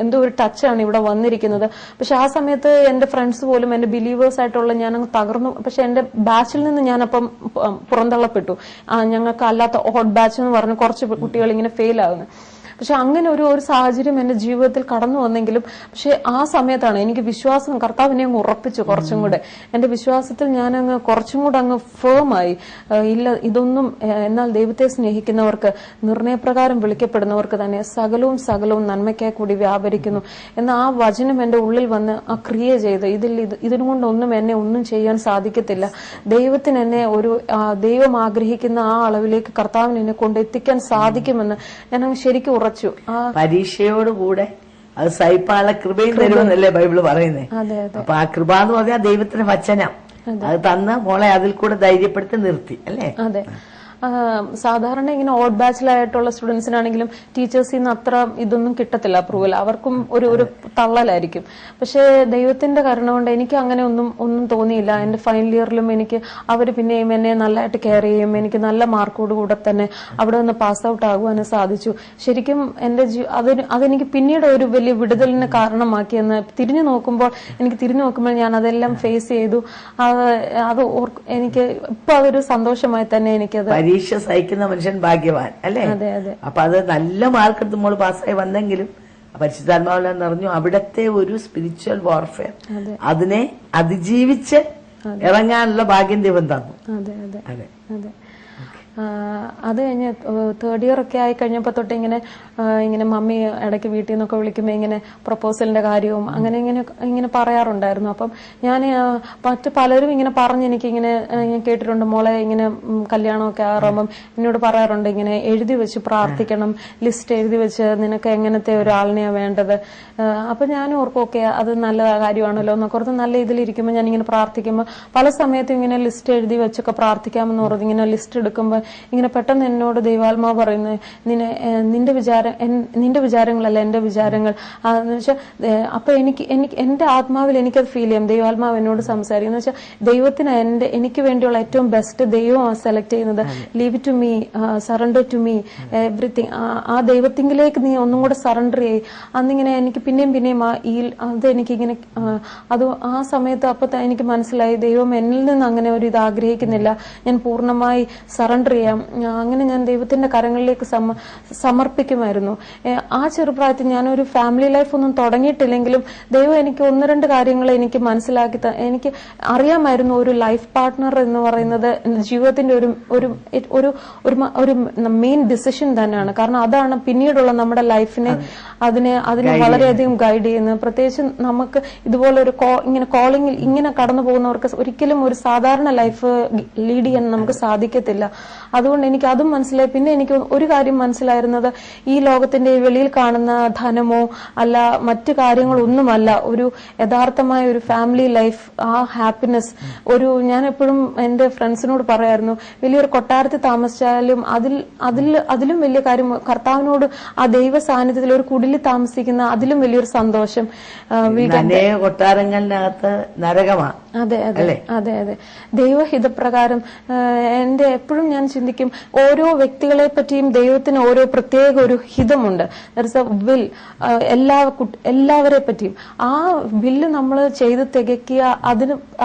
എന്തോ ഒരു ടച്ചാണ് ഇവിടെ വന്നിരിക്കുന്നത്. പക്ഷെ ആ സമയത്ത് എന്റെ ഫ്രണ്ട്സ് പോലും എന്റെ ബിലീവേഴ്സ് ആയിട്ടുള്ള ഞാൻ അങ്ങ് തകർന്നു. പക്ഷെ എന്റെ ബാച്ചിൽ നിന്ന് ഞാനപ്പം പുറന്തള്ളപ്പെട്ടു. ഞങ്ങൾക്ക് അല്ലാത്ത ഓഡ് ബാച്ച് എന്ന് പറഞ്ഞ് കുറച്ച് കുട്ടികൾ ഇങ്ങനെ ഫെയിൽ ആകുന്നു. പക്ഷെ അങ്ങനെ ഒരു സാഹചര്യം എന്റെ ജീവിതത്തിൽ കടന്നു വന്നെങ്കിലും പക്ഷെ ആ സമയത്താണ് എനിക്ക് വിശ്വാസം കർത്താവിനെ അങ്ങ് ഉറപ്പിച്ചു. കുറച്ചും കൂടെ എന്റെ വിശ്വാസത്തിൽ ഞാൻ അങ്ങ് കുറച്ചും കൂടെ അങ്ങ് ഫേമായി. ഇല്ല ഇതൊന്നും എന്നാൽ ദൈവത്തെ സ്നേഹിക്കുന്നവർക്ക് നിർണയപ്രകാരം വിളിക്കപ്പെടുന്നവർക്ക് തന്നെ സകലവും നന്മയ്ക്കായി കൂടി വ്യാപരിക്കുന്നു എന്ന ആ വചനം എന്റെ ഉള്ളിൽ വന്ന് ആ ക്രിയ ചെയ്ത് ഇതിനുകൊണ്ടൊന്നും എന്നെ ഒന്നും ചെയ്യാൻ സാധിക്കത്തില്ല. ദൈവത്തിന് എന്നെ ദൈവം ആഗ്രഹിക്കുന്ന ആ അളവിലേക്ക് കർത്താവിന് എന്നെ കൊണ്ടെത്തിക്കാൻ സാധിക്കുമെന്ന് ഞാൻ അങ്ങ് ശരിക്കും ഉറച്ചു.
പരീക്ഷയോടുകൂടെ അത് സഹിപ്പാനുള്ള കൃപയും തരുമെന്നല്ലേ ബൈബിള് പറയുന്നത്. അപ്പൊ ആ കൃപ എന്ന് പറഞ്ഞാൽ ദൈവത്തിന്റെ വചനം അത് തന്ന് മോളെ അതിൽ കൂടെ ധൈര്യപ്പെടുത്തി നിർത്തി അല്ലേ.
അതെ. സാധാരണ ഇങ്ങനെ ഓഡ് ബാച്ചിലായിട്ടുള്ള സ്റ്റുഡൻസിനാണെങ്കിലും ടീച്ചേഴ്സിൽ നിന്ന് അത്ര ഇതൊന്നും കിട്ടത്തില്ല അപ്രൂവൽ. അവർക്കും ഒരു തള്ളലായിരിക്കും. പക്ഷെ ദൈവത്തിന്റെ കരുണ കൊണ്ട് എനിക്ക് അങ്ങനെ ഒന്നും തോന്നിയില്ല. എന്റെ ഫൈനൽ ഇയറിലും എനിക്ക് അവര് പിന്നെയും എന്നെ നല്ലതായിട്ട് കെയർ ചെയ്യും. എനിക്ക് നല്ല മാർക്കോട് കൂടെ തന്നെ അവിടെ നിന്ന് പാസ് ഔട്ട് ആകുവാനും സാധിച്ചു. ശരിക്കും എന്റെ അതെനിക്ക് പിന്നീട് ഒരു വലിയ വിടുതലിന് കാരണമാക്കിയെന്ന് തിരിഞ്ഞു നോക്കുമ്പോൾ ഞാൻ അതെല്ലാം ഫേസ് ചെയ്തു. അത് എനിക്ക് ഇപ്പൊ അതൊരു സന്തോഷമായി തന്നെ എനിക്കത്.
പരീക്ഷ സഹിക്കുന്ന മനുഷ്യൻ ഭാഗ്യവാൻ അല്ലേ. അപ്പൊ അത് നല്ല മാർക്ക് എടുത്ത് മോള് പാസ്സായി വന്നെങ്കിലും പരിശുദ്ധാത്മാവിനെ നിറഞ്ഞു. അവിടത്തെ ഒരു സ്പിരിച്വൽ വാർഫെയർ അതിനെ അതിജീവിച്ച് ഇറങ്ങാനുള്ള ഭാഗ്യം ദൈവം തന്നു.
അതെ. അത് കഴിഞ്ഞ് 3rd ഇയർ ഒക്കെ ആയി കഴിഞ്ഞപ്പോ തൊട്ട് ഇങ്ങനെ മമ്മി ഇടയ്ക്ക് വീട്ടിൽ നിന്നൊക്കെ വിളിക്കുമ്പോ ഇങ്ങനെ പ്രൊപ്പോസലിന്റെ കാര്യവും ഇങ്ങനെ പറയാറുണ്ടായിരുന്നു. അപ്പം ഞാൻ മറ്റു പലരും ഇങ്ങനെ പറഞ്ഞ് എനിക്കിങ്ങനെ കേട്ടിട്ടുണ്ട്. മോളെ ഇങ്ങനെ കല്യാണമൊക്കെ ആറുമ്പം എന്നോട് പറയാറുണ്ട് ഇങ്ങനെ എഴുതി വെച്ച് പ്രാർത്ഥിക്കണം, ലിസ്റ്റ് എഴുതി വെച്ച് നിനക്ക് എങ്ങനത്തെ ഒരാളിനെയാ വേണ്ടത്. അപ്പൊ ഞാനും ഓർക്കും ഓക്കെ അത് നല്ല കാര്യമാണല്ലോ എന്നൊക്കെ ഓർത്ത് നല്ല ഇതിലിരിക്കുമ്പോൾ ഞാനിങ്ങനെ പ്രാർത്ഥിക്കുമ്പോൾ പല സമയത്തും ഇങ്ങനെ ലിസ്റ്റ് എഴുതി വെച്ചൊക്കെ പ്രാർത്ഥിക്കാമെന്ന് ഓർത്ത് ഇങ്ങനെ ലിസ്റ്റ് എടുക്കുമ്പോൾ ഇങ്ങനെ പെട്ടെന്ന് എന്നോട് ദൈവാത്മാവ് പറയുന്നത് നിന്റെ വിചാരങ്ങളല്ല എന്റെ വിചാരങ്ങൾ എന്ന് വെച്ചാൽ. അപ്പൊ എനിക്ക് എന്റെ ആത്മാവിൽ എനിക്കത് ഫീൽ ചെയ്യാം. ദൈവാത്മാവ് എന്നോട് സംസാരിക്കും എന്ന് വെച്ചാൽ ദൈവത്തിന് എനിക്ക് വേണ്ടിയുള്ള ഏറ്റവും ബെസ്റ്റ് ദൈവമാണ് സെലക്ട് ചെയ്യുന്നത്. Leave it to me, surrender to me everything. ആ ദൈവത്തിങ്കിലേക്ക് നീ ഒന്നും കൂടെ സറണ്ടർ ചെയ്യ്. അന്നിങ്ങനെ എനിക്ക് പിന്നെയും അത് എനിക്കിങ്ങനെ അത് ആ സമയത്ത് അപ്പൊ എനിക്ക് മനസ്സിലായി ദൈവം എന്നിൽ നിന്ന് അങ്ങനെ ഒരു ഇത് ആഗ്രഹിക്കുന്നില്ല. ഞാൻ പൂർണ്ണമായി സറണ്ടർ ചെയ്യാം. അങ്ങനെ ഞാൻ ദൈവത്തിന്റെ കരങ്ങളിലേക്ക് സമർപ്പിക്കുമായിരുന്നു. ആ ചെറുപ്രായത്തിൽ ഞാനൊരു ഫാമിലി ലൈഫ് ഒന്നും തുടങ്ങിയിട്ടില്ലെങ്കിലും ദൈവം എനിക്ക് 1-2 കാര്യങ്ങൾ എനിക്ക് മനസ്സിലാക്കി എനിക്ക് അറിയാമായിരുന്നു. ഒരു ലൈഫ് പാർട്ട്ണർ എന്ന് പറയുന്നത് ജീവിതത്തിന്റെ ഒരു മെയിൻ ഡിസിഷൻ തന്നെയാണ്. കാരണം അതാണ് പിന്നീടുള്ള നമ്മുടെ ലൈഫിനെ അതിനെ വളരെയധികം ഗൈഡ് ചെയ്യുന്നത്. പ്രത്യേകിച്ച് നമുക്ക് ഇതുപോലെ ഇങ്ങനെ കോളിംഗിൽ ഇങ്ങനെ കടന്നു പോകുന്നവർക്ക് ഒരിക്കലും ഒരു സാധാരണ ലൈഫ് ലീഡ് ചെയ്യാൻ നമുക്ക് സാധിക്കത്തില്ല. അതുകൊണ്ട് എനിക്ക് അതും മനസ്സിലായി. പിന്നെ എനിക്ക് ഒരു കാര്യം മനസ്സിലായിരുന്നത് ഈ ലോകത്തിന്റെ വെളിയിൽ കാണുന്ന ധനമോ അല്ല മറ്റു കാര്യങ്ങളൊന്നുമല്ല ഒരു യഥാർത്ഥമായ ഒരു ഫാമിലി ലൈഫ്, ആ ഹാപ്പിനെസ്. ഞാൻ എപ്പോഴും എന്റെ ഫ്രണ്ട്സിനോട് പറയായിരുന്നു വലിയൊരു കൊട്ടാരത്തിൽ താമസിച്ചാലും അതിലും വലിയ കാര്യം കർത്താവിനോട് ആ ദൈവ സാന്നിധ്യത്തിൽ ഒരു കുടിലിൽ താമസിക്കുന്ന അതിലും വലിയൊരു സന്തോഷം.
കൊട്ടാരങ്ങളിനകത്ത് നരകമാണ്.
അതെ. ദൈവഹിതപ്രകാരം എന്റെ എപ്പോഴും ഞാൻ ചിന്തിക്കും ഓരോ വ്യക്തികളെ പറ്റിയും ദൈവത്തിന് ഓരോ പ്രത്യേക ഒരു ഹിതമുണ്ട്. വിൽ എല്ലാവരെ പറ്റിയും ആ വില്ല് നമ്മൾ ചെയ്ത് തികയ്ക്കുക.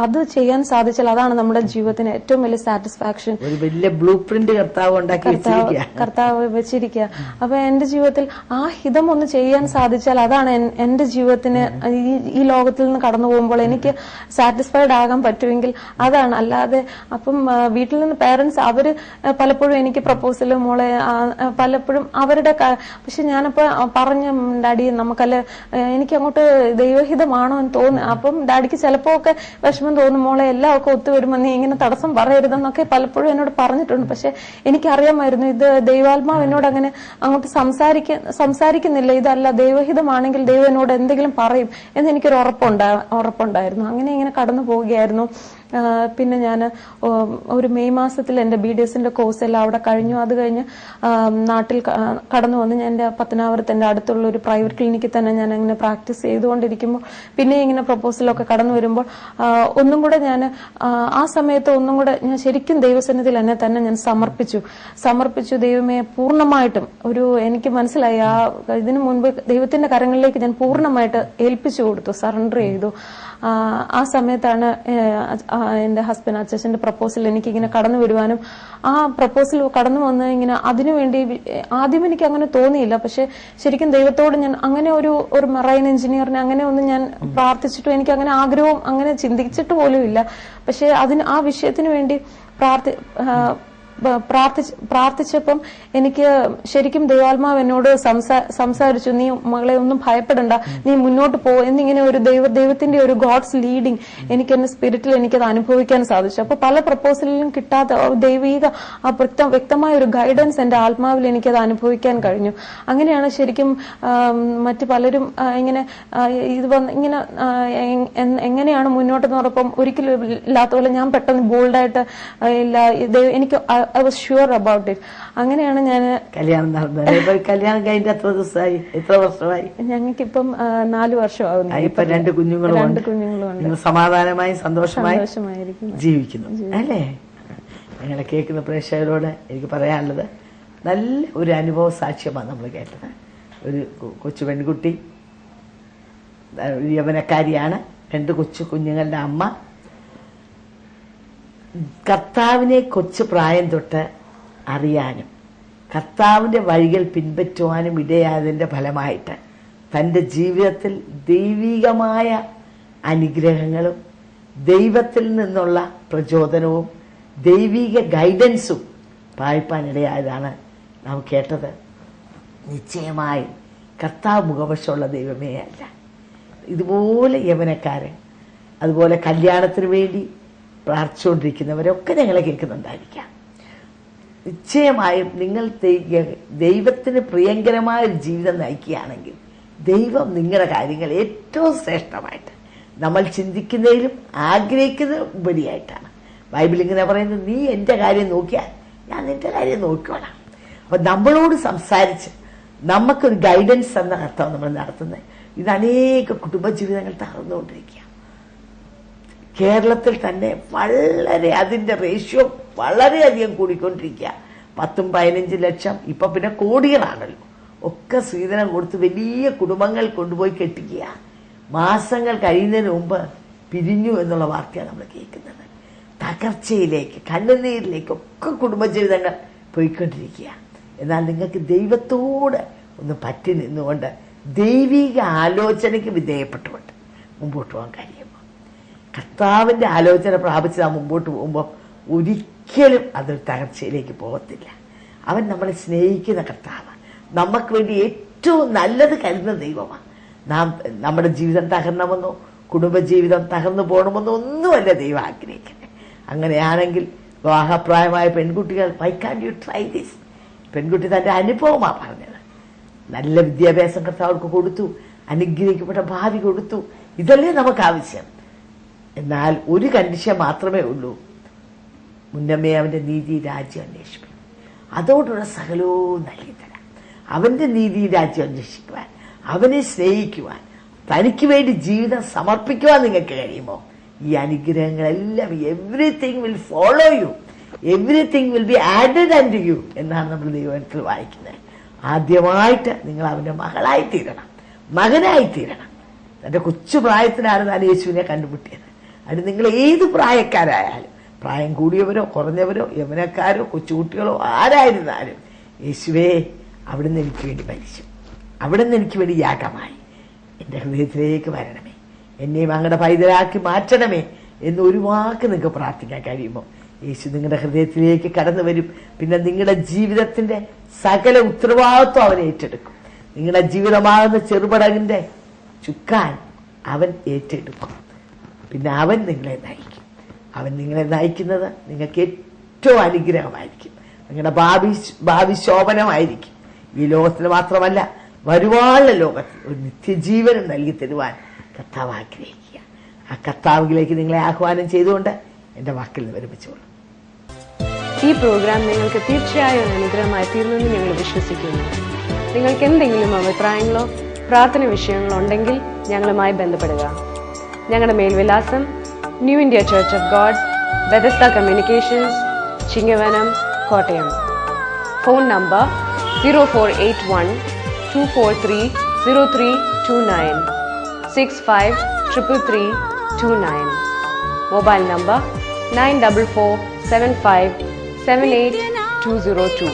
അത് ചെയ്യാൻ സാധിച്ചാൽ അതാണ് നമ്മുടെ ജീവിതത്തിന് ഏറ്റവും വലിയ സാറ്റിസ്ഫാക്ഷൻ.
ഒരു വലിയ ബ്ലൂ പ്രിന്റ്
കർത്താവ് വെച്ചിരിക്കുക. അപ്പൊ എന്റെ ജീവിതത്തിൽ ആ ഹിതം ഒന്ന് ചെയ്യാൻ സാധിച്ചാൽ അതാണ് എന്റെ ജീവിതത്തിന് ഈ ലോകത്തിൽ നിന്ന് കടന്നു പോകുമ്പോൾ എനിക്ക് സാറ്റിസ്ഫാക്ഷൻ സാറ്റിസ്ഫൈഡ് ആകാൻ പറ്റുമെങ്കിൽ അതാണ്. അല്ലാതെ അപ്പം വീട്ടിൽ നിന്ന് പേരൻസ് അവര് പലപ്പോഴും എനിക്ക് പ്രപ്പോസൽ മോളെ പലപ്പോഴും അവരുടെ പക്ഷെ ഞാനപ്പോ പറഞ്ഞ ഡാഡി നമുക്കല്ല എനിക്ക് അങ്ങോട്ട് ദൈവഹിതമാണോ എന്ന് തോന്നുന്നു. അപ്പം ഡാഡിക്ക് ചിലപ്പോ ഒക്കെ വിഷമം തോന്നും, മോളെ എല്ലാം ഒക്കെ ഒത്തുവരുമ്പോ നീ ഇങ്ങനെ തടസ്സം പറയരുതെന്നൊക്കെ പലപ്പോഴും എന്നോട് പറഞ്ഞിട്ടുണ്ട്. പക്ഷെ എനിക്കറിയാമായിരുന്നു ഇത് ദൈവാത്മാവ് എന്നോട് അങ്ങനെ അങ്ങോട്ട് സംസാരിക്കുന്നില്ല, ഇതല്ല ദൈവഹിതമാണെങ്കിൽ ദൈവം എന്നോട് എന്തെങ്കിലും പറയും എന്ന് എനിക്കൊരു ഉറപ്പുണ്ടായിരുന്നു. അങ്ങനെ ഇങ്ങനെ കടന്നു പോവുകയായിരുന്നു. പിന്നെ ഞാൻ ഒരു മെയ് മാസത്തിൽ എന്റെ BDSന്റെ കോഴ്സ് എല്ലാം അവിടെ കഴിഞ്ഞു. അത് കഴിഞ്ഞ് നാട്ടിൽ കടന്നു വന്ന് ഞാൻ എന്റെ പത്തനാപുരത്ത് എന്റെ അടുത്തുള്ള ഒരു പ്രൈവറ്റ് ക്ലിനിക്കിൽ തന്നെ ഞാൻ അങ്ങനെ പ്രാക്ടീസ് ചെയ്തുകൊണ്ടിരിക്കുമ്പോൾ പിന്നെ ഇങ്ങനെ പ്രപ്പോസലൊക്കെ കടന്നു വരുമ്പോൾ ഒന്നും കൂടെ ഞാൻ ആ സമയത്ത് ഒന്നും കൂടെ ഞാൻ ശരിക്കും ദൈവസന്നിധിയിൽ എന്നെ തന്നെ ഞാൻ സമർപ്പിച്ചു. ദൈവമേ പൂർണ്ണമായിട്ടും എനിക്ക് മനസ്സിലായി ഇതിനു മുൻപ് ദൈവത്തിന്റെ കരങ്ങളിലേക്ക് ഞാൻ പൂർണ്ണമായിട്ട് ഏൽപ്പിച്ചു കൊടുത്തു, സറണ്ടർ ചെയ്തു. ആ സമയത്താണ് എന്റെ ഹസ്ബൻഡ് അച്ഛന്റെ പ്രപ്പോസൽ എനിക്ക് ഇങ്ങനെ കടന്നു വരുവാനും ആ പ്രപ്പോസൽ കടന്നു വന്ന് ഇങ്ങനെ അതിനുവേണ്ടി ആദ്യം എനിക്ക് അങ്ങനെ തോന്നിയില്ല. പക്ഷെ ശരിക്കും ദൈവത്തോട് ഞാൻ അങ്ങനെ ഒരു മറൈൻ എഞ്ചിനീയറിനെ അങ്ങനെ ഒന്നും ഞാൻ പ്രാർത്ഥിച്ചിട്ടും എനിക്ക് അങ്ങനെ ആഗ്രഹവും അങ്ങനെ ചിന്തിച്ചിട്ട് പോലും ഇല്ല. പക്ഷെ ആ വിഷയത്തിന് വേണ്ടി പ്രാർത്ഥിച്ചപ്പം എനിക്ക് ശരിക്കും ദൈവാത്മാവ് എന്നോട് സംസാരിച്ചു, നീ മകളെ ഒന്നും ഭയപ്പെടണ്ട, നീ മുന്നോട്ട് പോ എന്നിങ്ങനെ ഒരു ദൈവത്തിന്റെ ഒരു ഗോഡ്സ് ലീഡിങ് എനിക്ക് എന്റെ സ്പിരിറ്റിൽ എനിക്കത് അനുഭവിക്കാൻ സാധിച്ചു. അപ്പൊ പല പ്രപ്പോസലിലും കിട്ടാത്ത ദൈവിക വ്യക്തമായ ഒരു ഗൈഡൻസ് എന്റെ ആത്മാവിൽ എനിക്കത് അനുഭവിക്കാൻ കഴിഞ്ഞു. അങ്ങനെയാണ് ശരിക്കും മറ്റു പലരും ഇങ്ങനെ ഇങ്ങനെ എങ്ങനെയാണ് മുന്നോട്ട് നോറപ്പം ഒരിക്കലും ഇല്ലാത്ത പോലെ ഞാൻ പെട്ടെന്ന് ബോൾഡായിട്ട് ഇല്ല, എനിക്ക് I was sure about it. അങ്ങനെയാണ് ഞാൻ
കല്യാണം നടന്നത്. കല്യാണം കഴിഞ്ഞ എത്ര വർഷമായി?
ഞങ്ങൾക്കിപ്പം 4 വർഷമാകുന്നു.
ഇപ്പൊ 2 കുഞ്ഞുങ്ങളുണ്ട്. സമാധാനമായി സന്തോഷമായി ജീവിക്കുന്നു അല്ലേ? ഞങ്ങളെ കേൾക്കുന്ന പ്രേക്ഷകരോട് എനിക്ക് പറയാനുള്ളത്, നല്ല ഒരു അനുഭവ സാക്ഷ്യമാണ് നമ്മൾ കേട്ടത്. ഒരു കൊച്ചു പെൺകുട്ടി, യവനക്കാരിയാണ്, 2 കൊച്ചു കുഞ്ഞുങ്ങളുടെ അമ്മ. കർത്താവിനെ കൊച്ചു പ്രായം തൊട്ട് അറിയാനും കർത്താവിൻ്റെ വഴികൾ പിൻപറ്റുവാനും ഇടയായതിൻ്റെ ഫലമായിട്ട് തൻ്റെ ജീവിതത്തിൽ ദൈവികമായ അനുഗ്രഹങ്ങളും ദൈവത്തിൽ നിന്നുള്ള പ്രചോദനവും ദൈവിക ഗൈഡൻസും പ്രാപിപ്പാനിടയായതാണ് നാം കേട്ടത്. നിശ്ചയമായും കർത്താവ് മുഖവശമുള്ള ദൈവമേ അല്ല. ഇതുപോലെ യവനക്കാരൻ, അതുപോലെ കല്യാണത്തിന് വേണ്ടി പ്രാർത്ഥിച്ചുകൊണ്ടിരിക്കുന്നവരൊക്കെ ഞങ്ങളെ കേൾക്കുന്നുണ്ടായിരിക്കാം. നിശ്ചയമായും നിങ്ങൾ ദൈവത്തിന് പ്രിയങ്കരമായ ഒരു ജീവിതം നയിക്കുകയാണെങ്കിൽ ദൈവം നിങ്ങളുടെ കാര്യങ്ങൾ ഏറ്റവും ശ്രേഷ്ഠമായിട്ട് നമ്മൾ ചിന്തിക്കുന്നതിലും ആഗ്രഹിക്കുന്നതിലും ഉപരിയായിട്ടാണ്. ബൈബിൾ ഇങ്ങനെ പറയുന്നത്, നീ എൻ്റെ കാര്യം നോക്കിയാൽ ഞാൻ നിന്റെ കാര്യം നോക്കിക്കോളാം. അപ്പം നമ്മളോട് സംസാരിച്ച് നമുക്കൊരു ഗൈഡൻസ് എന്ന അർത്ഥം നമ്മൾ നടത്തുന്നത്. ഇത് അനേക കുടുംബജീവിതങ്ങൾ തകർന്നുകൊണ്ടിരിക്കുക. കേരളത്തിൽ തന്നെ വളരെ അതിൻ്റെ റേഷ്യോ വളരെയധികം കൂടിക്കൊണ്ടിരിക്കുക. 10-15 ലക്ഷം, ഇപ്പം പിന്നെ കോടികളാണല്ലോ, ഒക്കെ സ്ത്രീധനം കൊടുത്ത് വലിയ കുടുംബങ്ങൾ കൊണ്ടുപോയി കെട്ടിക്കുക. മാസങ്ങൾ കഴിയുന്നതിന് മുമ്പ് പിരിഞ്ഞു എന്നുള്ള വാർത്തയാണ് നമ്മൾ കേൾക്കുന്നത്. തകർച്ചയിലേക്ക്, കണ്ണുനീരിലേക്ക് ഒക്കെ കുടുംബജീവിതങ്ങൾ പോയിക്കൊണ്ടിരിക്കുക. എന്നാൽ നിങ്ങൾക്ക് ദൈവത്തോട് ഒന്ന് പറ്റി നിന്നുകൊണ്ട് ദൈവിക ആലോചനയ്ക്ക് വിധേയപ്പെട്ടുകൊണ്ട് മുമ്പോട്ട് പോകാൻ കഴിയുമ്പോൾ, കർത്താവിൻ്റെ ആലോചന പ്രാപിച്ച് നാം മുമ്പോട്ട് പോകുമ്പോൾ ഒരിക്കലും അതൊരു തകർച്ചയിലേക്ക് പോകത്തില്ല. അവൻ നമ്മളെ സ്നേഹിക്കുന്ന കർത്താവ്, നമുക്ക് വേണ്ടി ഏറ്റവും നല്ലത് കരുതുന്ന ദൈവമാണ്. നമ്മുടെ ജീവിതം തകരണമെന്നോ കുടുംബജീവിതം തകർന്നു പോകണമെന്നോ ഒന്നുമല്ല ദൈവം ആഗ്രഹിക്കുന്നത്. അങ്ങനെയാണെങ്കിൽ വിവാഹപ്രായമായ പെൺകുട്ടികൾ, why can you try this? പെൺകുട്ടി തൻ്റെ അനുഭവമാണ് പറഞ്ഞത്. നല്ല വിദ്യാഭ്യാസം കർത്താവർക്ക് കൊടുത്തു, അനുഗ്രഹിക്കപ്പെട്ട ഭാവി കൊടുത്തു. ഇതല്ലേ നമുക്ക് ആവശ്യം. എന്നാൽ ഒരു കണ്ടീഷൻ മാത്രമേ ഉള്ളൂ, മുന്നമേ അവൻ്റെ നീതി രാജ്യം അന്വേഷിക്കും, അതോടുള്ള സകലവും നൽകിത്തരാം. അവൻ്റെ നീതി രാജ്യം അന്വേഷിക്കുവാൻ, അവനെ സ്നേഹിക്കുവാൻ, തനിക്ക് വേണ്ടി ജീവിതം സമർപ്പിക്കുവാൻ നിങ്ങൾക്ക് കഴിയുമോ ഈ അനുഗ്രഹങ്ങളെല്ലാം everything will follow you, everything will be added and you എന്നാണ് നമ്മൾ ദൈവത്തിൽ വായിക്കുന്നത്. ആദ്യമായിട്ട് നിങ്ങൾ അവൻ്റെ മകളായിത്തീരണം, മകനായിത്തീരണം. തൻ്റെ കൊച്ചു പ്രായത്തിലാണ് താൻ യേശുവിനെ കണ്ടുമുട്ടിയത്. അത് നിങ്ങൾ ഏത് പ്രായക്കാരായാലും, പ്രായം കൂടിയവരോ കുറഞ്ഞവരോ യവനക്കാരോ കൊച്ചുകുട്ടികളോ ആരായിരുന്നാലും, യേശുവേ അവിടുന്ന് എനിക്ക് വേണ്ടി മരിച്ചു, അവിടുന്ന് എനിക്ക് വേണ്ടി യാഗമായി, എൻ്റെ ഹൃദയത്തിലേക്ക് വരണമേ, എന്നെയും അങ്ങയുടെ പൈതലാക്കി മാറ്റണമേ എന്ന് ഒരു വാക്ക് നിങ്ങൾക്ക് പ്രാർത്ഥിക്കാൻ കഴിയുമ്പോൾ യേശു നിങ്ങളുടെ ഹൃദയത്തിലേക്ക് കടന്നു വരും. പിന്നെ നിങ്ങളുടെ ജീവിതത്തിന്റെ സകല ഉത്തരവാദിത്വം അവൻ ഏറ്റെടുക്കും. നിങ്ങളുടെ ജീവിതമാകുന്ന ചെറുപടകിന്റെ ചുക്കാൻ അവൻ ഏറ്റെടുക്കും. പിന്നെ അവൻ നിങ്ങളെ നയിക്കും. അവൻ നിങ്ങളെ നയിക്കുന്നത് നിങ്ങൾക്ക് ഏറ്റവും അനുഗ്രഹമായിരിക്കും. നിങ്ങളുടെ ഭാവി ശോഭനമായിരിക്കും. ഈ ലോകത്തിൽ മാത്രമല്ല, വരുവാനുള്ള ലോകത്തിൽ ഒരു നിത്യജീവനം നൽകി തരുവാൻ കർത്താവ് ആഗ്രഹിക്കുക. ആ കർത്താവിലേക്ക് നിങ്ങളെ ആഹ്വാനം ചെയ്തുകൊണ്ട് എൻ്റെ വാക്കിൽ നിന്ന് വിരമിച്ചോളൂ.
ഈ പ്രോഗ്രാം നിങ്ങൾക്ക് തീർച്ചയായും അനുഗ്രഹമായി തീർന്നെന്ന് ഞങ്ങൾ വിശ്വസിക്കുന്നു. നിങ്ങൾക്ക് എന്തെങ്കിലും അഭിപ്രായങ്ങളോ പ്രാർത്ഥന വിഷയങ്ങളോ ഉണ്ടെങ്കിൽ ഞങ്ങളുമായി ബന്ധപ്പെടുക. ഞങ്ങളുടെ മേൽവിലാസം New India Church of God, Bethesda Communications, Chingavanam, Kottayam. Phone number 0481-243-0329, 653339. Mobile number 9447578202.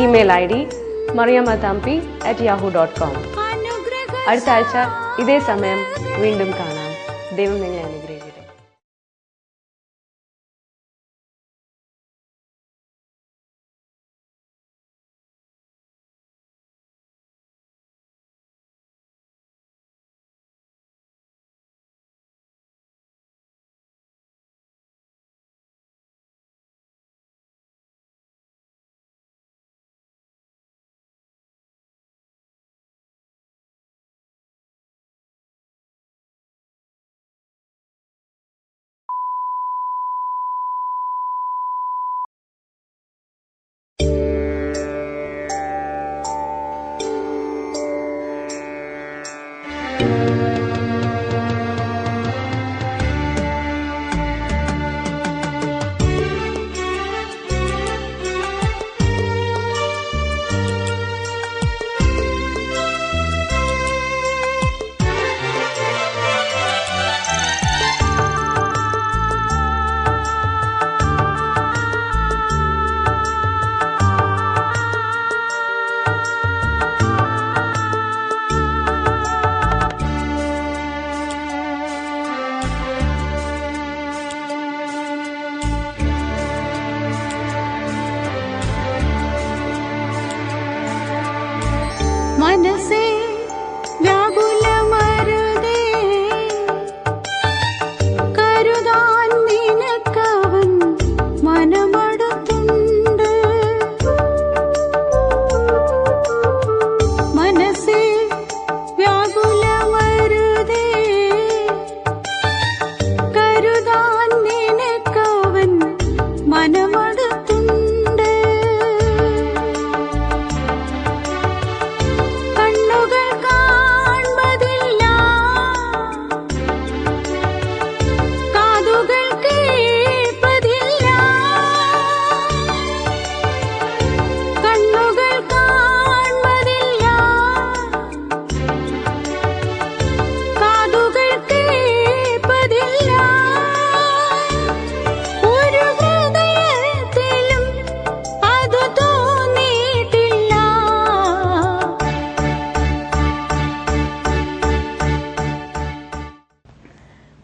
Email ID mariammathampi@yahoo.com. അടുത്ത ആഴ്ച ഇതേ സമയം വീണ്ടും കാണാം. ദൈവം നിങ്ങളെ അനുഗ്രഹിക്കട്ടെ.
മനസ്സേ വ്യാകുലമരുതേ, കരുതാൻ നിനക്കവൻ മനമടുത്തുണ്ട്. മനസ്സേ വ്യാകുലമരുതേ, കരുതാൻ നിനക്കവൻ മനമടുത്തുണ്ട്.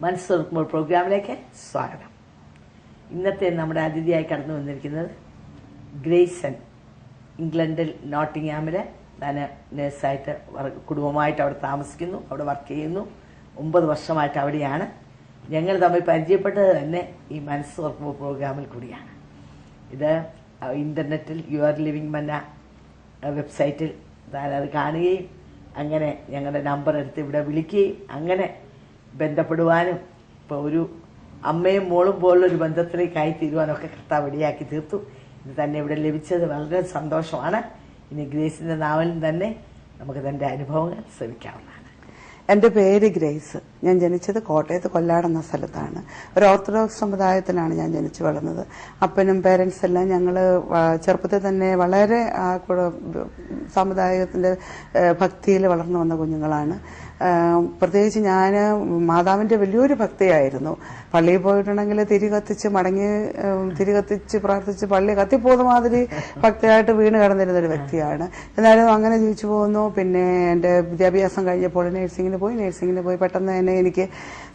മനസ്സോർക്കുമ്പോൾ പ്രോഗ്രാമിലേക്ക് സ്വാഗതം. ഇന്നത്തെ നമ്മുടെ അതിഥിയായി കടന്നു വന്നിരിക്കുന്നത് ഗ്രേസൻ. ഇംഗ്ലണ്ടിൽ നോട്ടിംഗ്ഹാമിൽ ഞാൻ നേഴ്സായിട്ട് കുടുംബമായിട്ട് അവിടെ താമസിക്കുന്നു, അവിടെ വർക്ക് ചെയ്യുന്നു. 9 വർഷമായിട്ട് അവിടെയാണ്. ഞങ്ങൾ തമ്മിൽ പരിചയപ്പെട്ടത് തന്നെ ഈ മനസ്സോർക്കുമ്പോൾ പ്രോഗ്രാമിൽ കൂടിയാണ്. ഇത് ഇൻ്റർനെറ്റിൽ യുവർ ലിവിങ് മന്ന വെബ്സൈറ്റിൽ ഞാനത് കാണുകയും അങ്ങനെ ഞങ്ങളുടെ നമ്പർ എടുത്ത് ഇവിടെ വിളിക്കുകയും അങ്ങനെ ബന്ധപ്പെടുവാനും ഇപ്പോൾ ഒരു അമ്മയും മോളും പോലുള്ളൊരു ബന്ധത്തിലേക്കായി തീരുവാനൊക്കെ കർത്താവ് ഇടയാക്കി തീർത്തു. ഇത് തന്നെ ഇവിടെ ലഭിച്ചത് വളരെ സന്തോഷമാണ്. ഇനി ഗ്രേസിന്റെ നാവലിൽ തന്നെ നമുക്ക് തന്റെ അനുഭവങ്ങൾ ശ്രമിക്കാവുന്നതാണ്.
എൻ്റെ പേര് ഗ്രേസ്. ഞാൻ ജനിച്ചത് കോട്ടയത്ത് കൊല്ലാട് എന്ന സ്ഥലത്താണ്. ഒരു ഓർത്തഡോക്സ് സമുദായത്തിലാണ് ഞാൻ ജനിച്ചു വളർന്നത്. അപ്പനും പേരൻസ് എല്ലാം ഞങ്ങൾ ചെറുപ്പത്തിൽ തന്നെ വളരെ സമുദായത്തിന്റെ ഭക്തിയിൽ വളർന്നു വന്ന കുഞ്ഞുങ്ങളാണ്. പ്രത്യേകിച്ച് ഞാൻ മാതാവിന്റെ വലിയൊരു ഭക്തിയായിരുന്നു. പള്ളിയിൽ പോയിട്ടുണ്ടെങ്കിൽ തിരി കത്തിച്ച് പ്രാർത്ഥിച്ച് പള്ളി കത്തിപ്പോകുന്ന മാതിരി ഭക്തിയായിട്ട് വീണ് കിടന്നിരുന്ന ഒരു വ്യക്തിയാണ്. എന്നാലും അങ്ങനെ ജീവിച്ചു പോകുന്നു. പിന്നെ എന്റെ വിദ്യാഭ്യാസം കഴിഞ്ഞപ്പോൾ നഴ്സിംഗിന് പോയി പെട്ടെന്ന് തന്നെ എനിക്ക്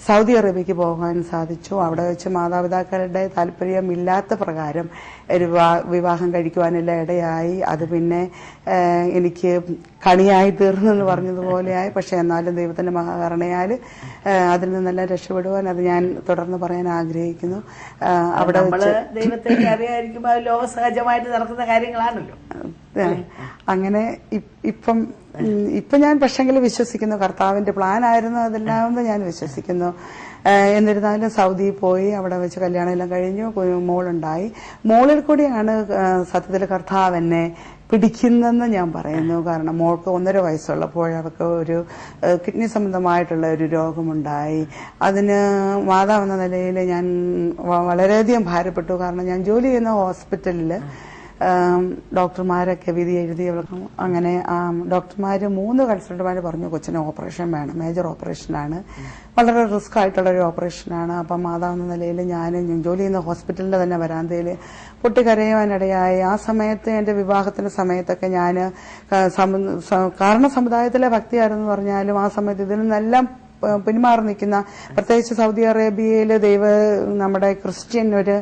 സൗദി അറേബ്യക്ക് പോകാൻ സാധിച്ചു. അവിടെ വെച്ച് മാതാപിതാക്കളുടെ താല്പര്യമില്ലാത്ത പ്രകാരം ഒരു വിവാഹം കഴിക്കുവാനുള്ള ഇടയായി. അത് പിന്നെ എനിക്ക് കണിയായി തീർന്നെന്ന് പറഞ്ഞതുപോലെയായി. പക്ഷെ എന്നാലും ദൈവത്തിന്റെ മഹാകരുണയാൽ അതിൽ നിന്നെല്ലാം രക്ഷപ്പെടുവാൻ അത് ഞാൻ തുടർന്ന് പറയാൻ ആഗ്രഹിക്കുന്നു. അവിടെ
ദൈവത്തെ അറിയാതിരിക്കുമ്പോൾ അത് ലോകസഹജമായിട്ട് നടക്കുന്ന കാര്യങ്ങളാണല്ലോ.
അങ്ങനെ ഇപ്പൊ ഞാൻ പക്ഷെങ്കിൽ വിശ്വസിക്കുന്നു കർത്താവിന്റെ പ്ലാൻ ആയിരുന്നു അതെല്ലാമെന്ന് ഞാൻ വിശ്വസിക്കുന്നു. എന്നിരുന്നാലും സൗദിയിൽ പോയി അവിടെ വെച്ച് കല്യാണം എല്ലാം കഴിഞ്ഞു, മോളുണ്ടായി. മോളിൽ കൂടിയാണ് സത്യത്തിൽ കർത്താവ് എന്നെ പിടിക്കുന്നെന്ന് ഞാൻ പറയുന്നു. കാരണം മോൾക്ക് 1.5 വയസ്സുള്ളപ്പോൾ അവർക്ക് ഒരു കിഡ്നി സംബന്ധമായിട്ടുള്ള ഒരു രോഗമുണ്ടായി. അതിന് മാതാവെന്ന നിലയിൽ ഞാൻ വളരെയധികം ഭാരപ്പെട്ടു. കാരണം ഞാൻ ജോലി ചെയ്യുന്ന ഹോസ്പിറ്റലിൽ ഡോക്ടർമാരൊക്കെ വിധി എഴുതി. അങ്ങനെ ഡോക്ടർമാര് 3 കൺസൾട്ടന്മാര് പറഞ്ഞു കൊച്ചിന് ഓപ്പറേഷൻ വേണം, മേജർ ഓപ്പറേഷനാണ്, വളരെ റിസ്ക് ആയിട്ടുള്ള ഒരു ഓപ്പറേഷനാണ്. അപ്പം മാതാവെന്ന നിലയിൽ ഞാൻ ജോലി ചെയ്യുന്ന ഹോസ്പിറ്റലിന്റെ തന്നെ വരാന്തയിൽ പൊട്ടിക്കരയുവാനിടയായി. ആ സമയത്ത് എന്റെ വിവാഹത്തിന്റെ സമയത്തൊക്കെ ഞാൻ കാരണ സമുദായത്തിലെ ഭക്തിയായിരുന്നു പറഞ്ഞാലും ആ സമയത്ത് ഇതിൽ നിന്നെല്ലാം പിന്മാറി നിൽക്കുന്ന, പ്രത്യേകിച്ച് സൗദി അറേബ്യയിൽ നമ്മുടെ ക്രിസ്ത്യൻ ഒരു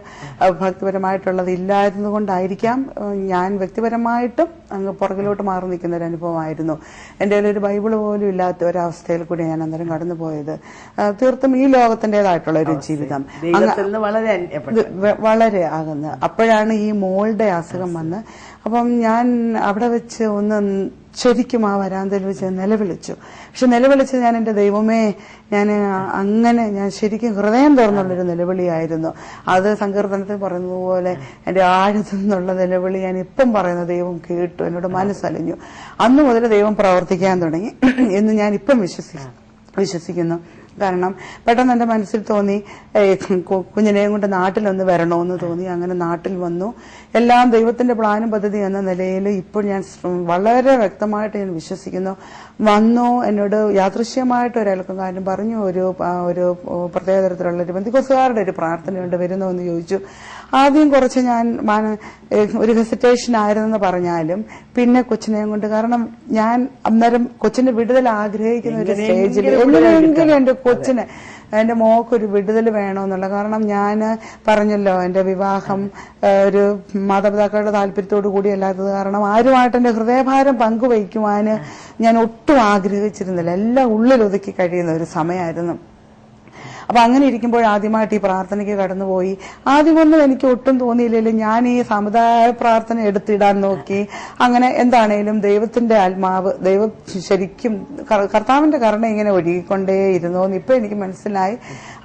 ഭക്തിപരമായിട്ടുള്ളത് ഇല്ലായിരുന്നു കൊണ്ടായിരിക്കാം ഞാൻ വ്യക്തിപരമായിട്ടും അങ്ങ് പുറകിലോട്ട് മാറി നിൽക്കുന്ന ഒരു അനുഭവമായിരുന്നു. എന്റെ കയ്യിൽ ഒരു ബൈബിള് പോലും ഇല്ലാത്ത ഒരവസ്ഥയിൽ കൂടി ഞാൻ അന്നേരം കടന്നുപോയത്. തീർത്തും ഈ ലോകത്തിന്റേതായിട്ടുള്ള ഒരു ജീവിതം വളരെ ആകുന്നു. അപ്പോഴാണ് ഈ മോളുടെ അസുഖം വന്ന്. അപ്പം ഞാൻ അവിടെ വെച്ച് ഒന്ന് ശരിക്കും ആ വരാന്തയിൽ വെച്ച് നിലവിളിച്ചു. പക്ഷെ നിലവിളിച്ച് ഞാൻ എന്റെ ദൈവമേ, ഞാൻ ശരിക്കും ഹൃദയം തുറന്നുള്ളൊരു നിലവിളിയായിരുന്നു. അത് സങ്കീർത്തനത്തിൽ പറയുന്നത് പോലെ എന്റെ ആഴത്തു നിന്നുള്ള നിലവിളി ഞാൻ ഇപ്പം പറയുന്ന ദൈവം കേട്ടു, എന്നോട് മനസ്സലിഞ്ഞു. അന്നു മുതൽ ദൈവം പ്രവർത്തിക്കാൻ തുടങ്ങി എന്ന് ഞാൻ ഇപ്പം വിശ്വസിക്കുന്നു. കാരണം പെട്ടെന്ന് എന്റെ മനസ്സിൽ തോന്നി കുഞ്ഞിനെയും കൊണ്ട് നാട്ടിലൊന്ന് വരണമെന്ന് തോന്നി. അങ്ങനെ നാട്ടിൽ വന്നു. എല്ലാം ദൈവത്തിന്റെ പ്ലാനും പദ്ധതി എന്ന നിലയിൽ ഇപ്പോൾ ഞാൻ വളരെ വ്യക്തമായിട്ട് ഞാൻ വിശ്വസിക്കുന്നു. വന്നു, എന്നോട് യാദൃശ്യമായിട്ട് ഒരാൾക്കാരും പറഞ്ഞു ഒരു പ്രത്യേക തരത്തിലുള്ള ഒരു ബന്ധുക്കോസുകാരുടെ ഒരു പ്രാർത്ഥനയുണ്ട്, വരുന്നോ എന്ന് ചോദിച്ചു. ആദ്യം കുറച്ച് ഞാൻ ഒരു ഹെസിറ്റേഷൻ ആയിരുന്നെന്ന് പറഞ്ഞാലും പിന്നെ കൊച്ചിനെയും കൊണ്ട്, കാരണം ഞാൻ അന്നേരം കൊച്ചിന്റെ വിടുതൽ ആഗ്രഹിക്കുന്ന ഒരു സ്റ്റേജിൽ എങ്ങനെയെങ്കിലും എന്റെ മോക്കൊരു വിടുതൽ വേണമെന്നുള്ള, കാരണം ഞാൻ പറഞ്ഞല്ലോ എന്റെ വിവാഹം ഒരു മാതാപിതാക്കളുടെ താല്പര്യത്തോടു കൂടി അല്ലാത്തത് കാരണം ആരുമായിട്ട് എന്റെ ഹൃദയഭാരം പങ്കുവയ്ക്കുവാന് ഞാൻ ഒട്ടും ആഗ്രഹിച്ചിരുന്നില്ല. എല്ലാം ഉള്ളിലൊതുക്കി കഴിയുന്ന ഒരു സമയമായിരുന്നു. അപ്പൊ അങ്ങനെ ഇരിക്കുമ്പോൾ ആദ്യമായിട്ട് ഈ പ്രാർത്ഥനയ്ക്ക് കടന്നുപോയി. ആദ്യമൊന്നും എനിക്ക് ഒട്ടും തോന്നിയില്ലല്ലോ. ഞാൻ ഈ സമുദായ പ്രാർത്ഥന എടുത്തിടാൻ നോക്കി. അങ്ങനെ എന്താണേലും ദൈവത്തിന്റെ ആത്മാവ്, ശരിക്കും കർത്താവിന്റെ കരുണ ഇങ്ങനെ ഒഴുകിക്കൊണ്ടേയിരുന്നു എന്ന് ഇപ്പൊ എനിക്ക് മനസ്സിലായി.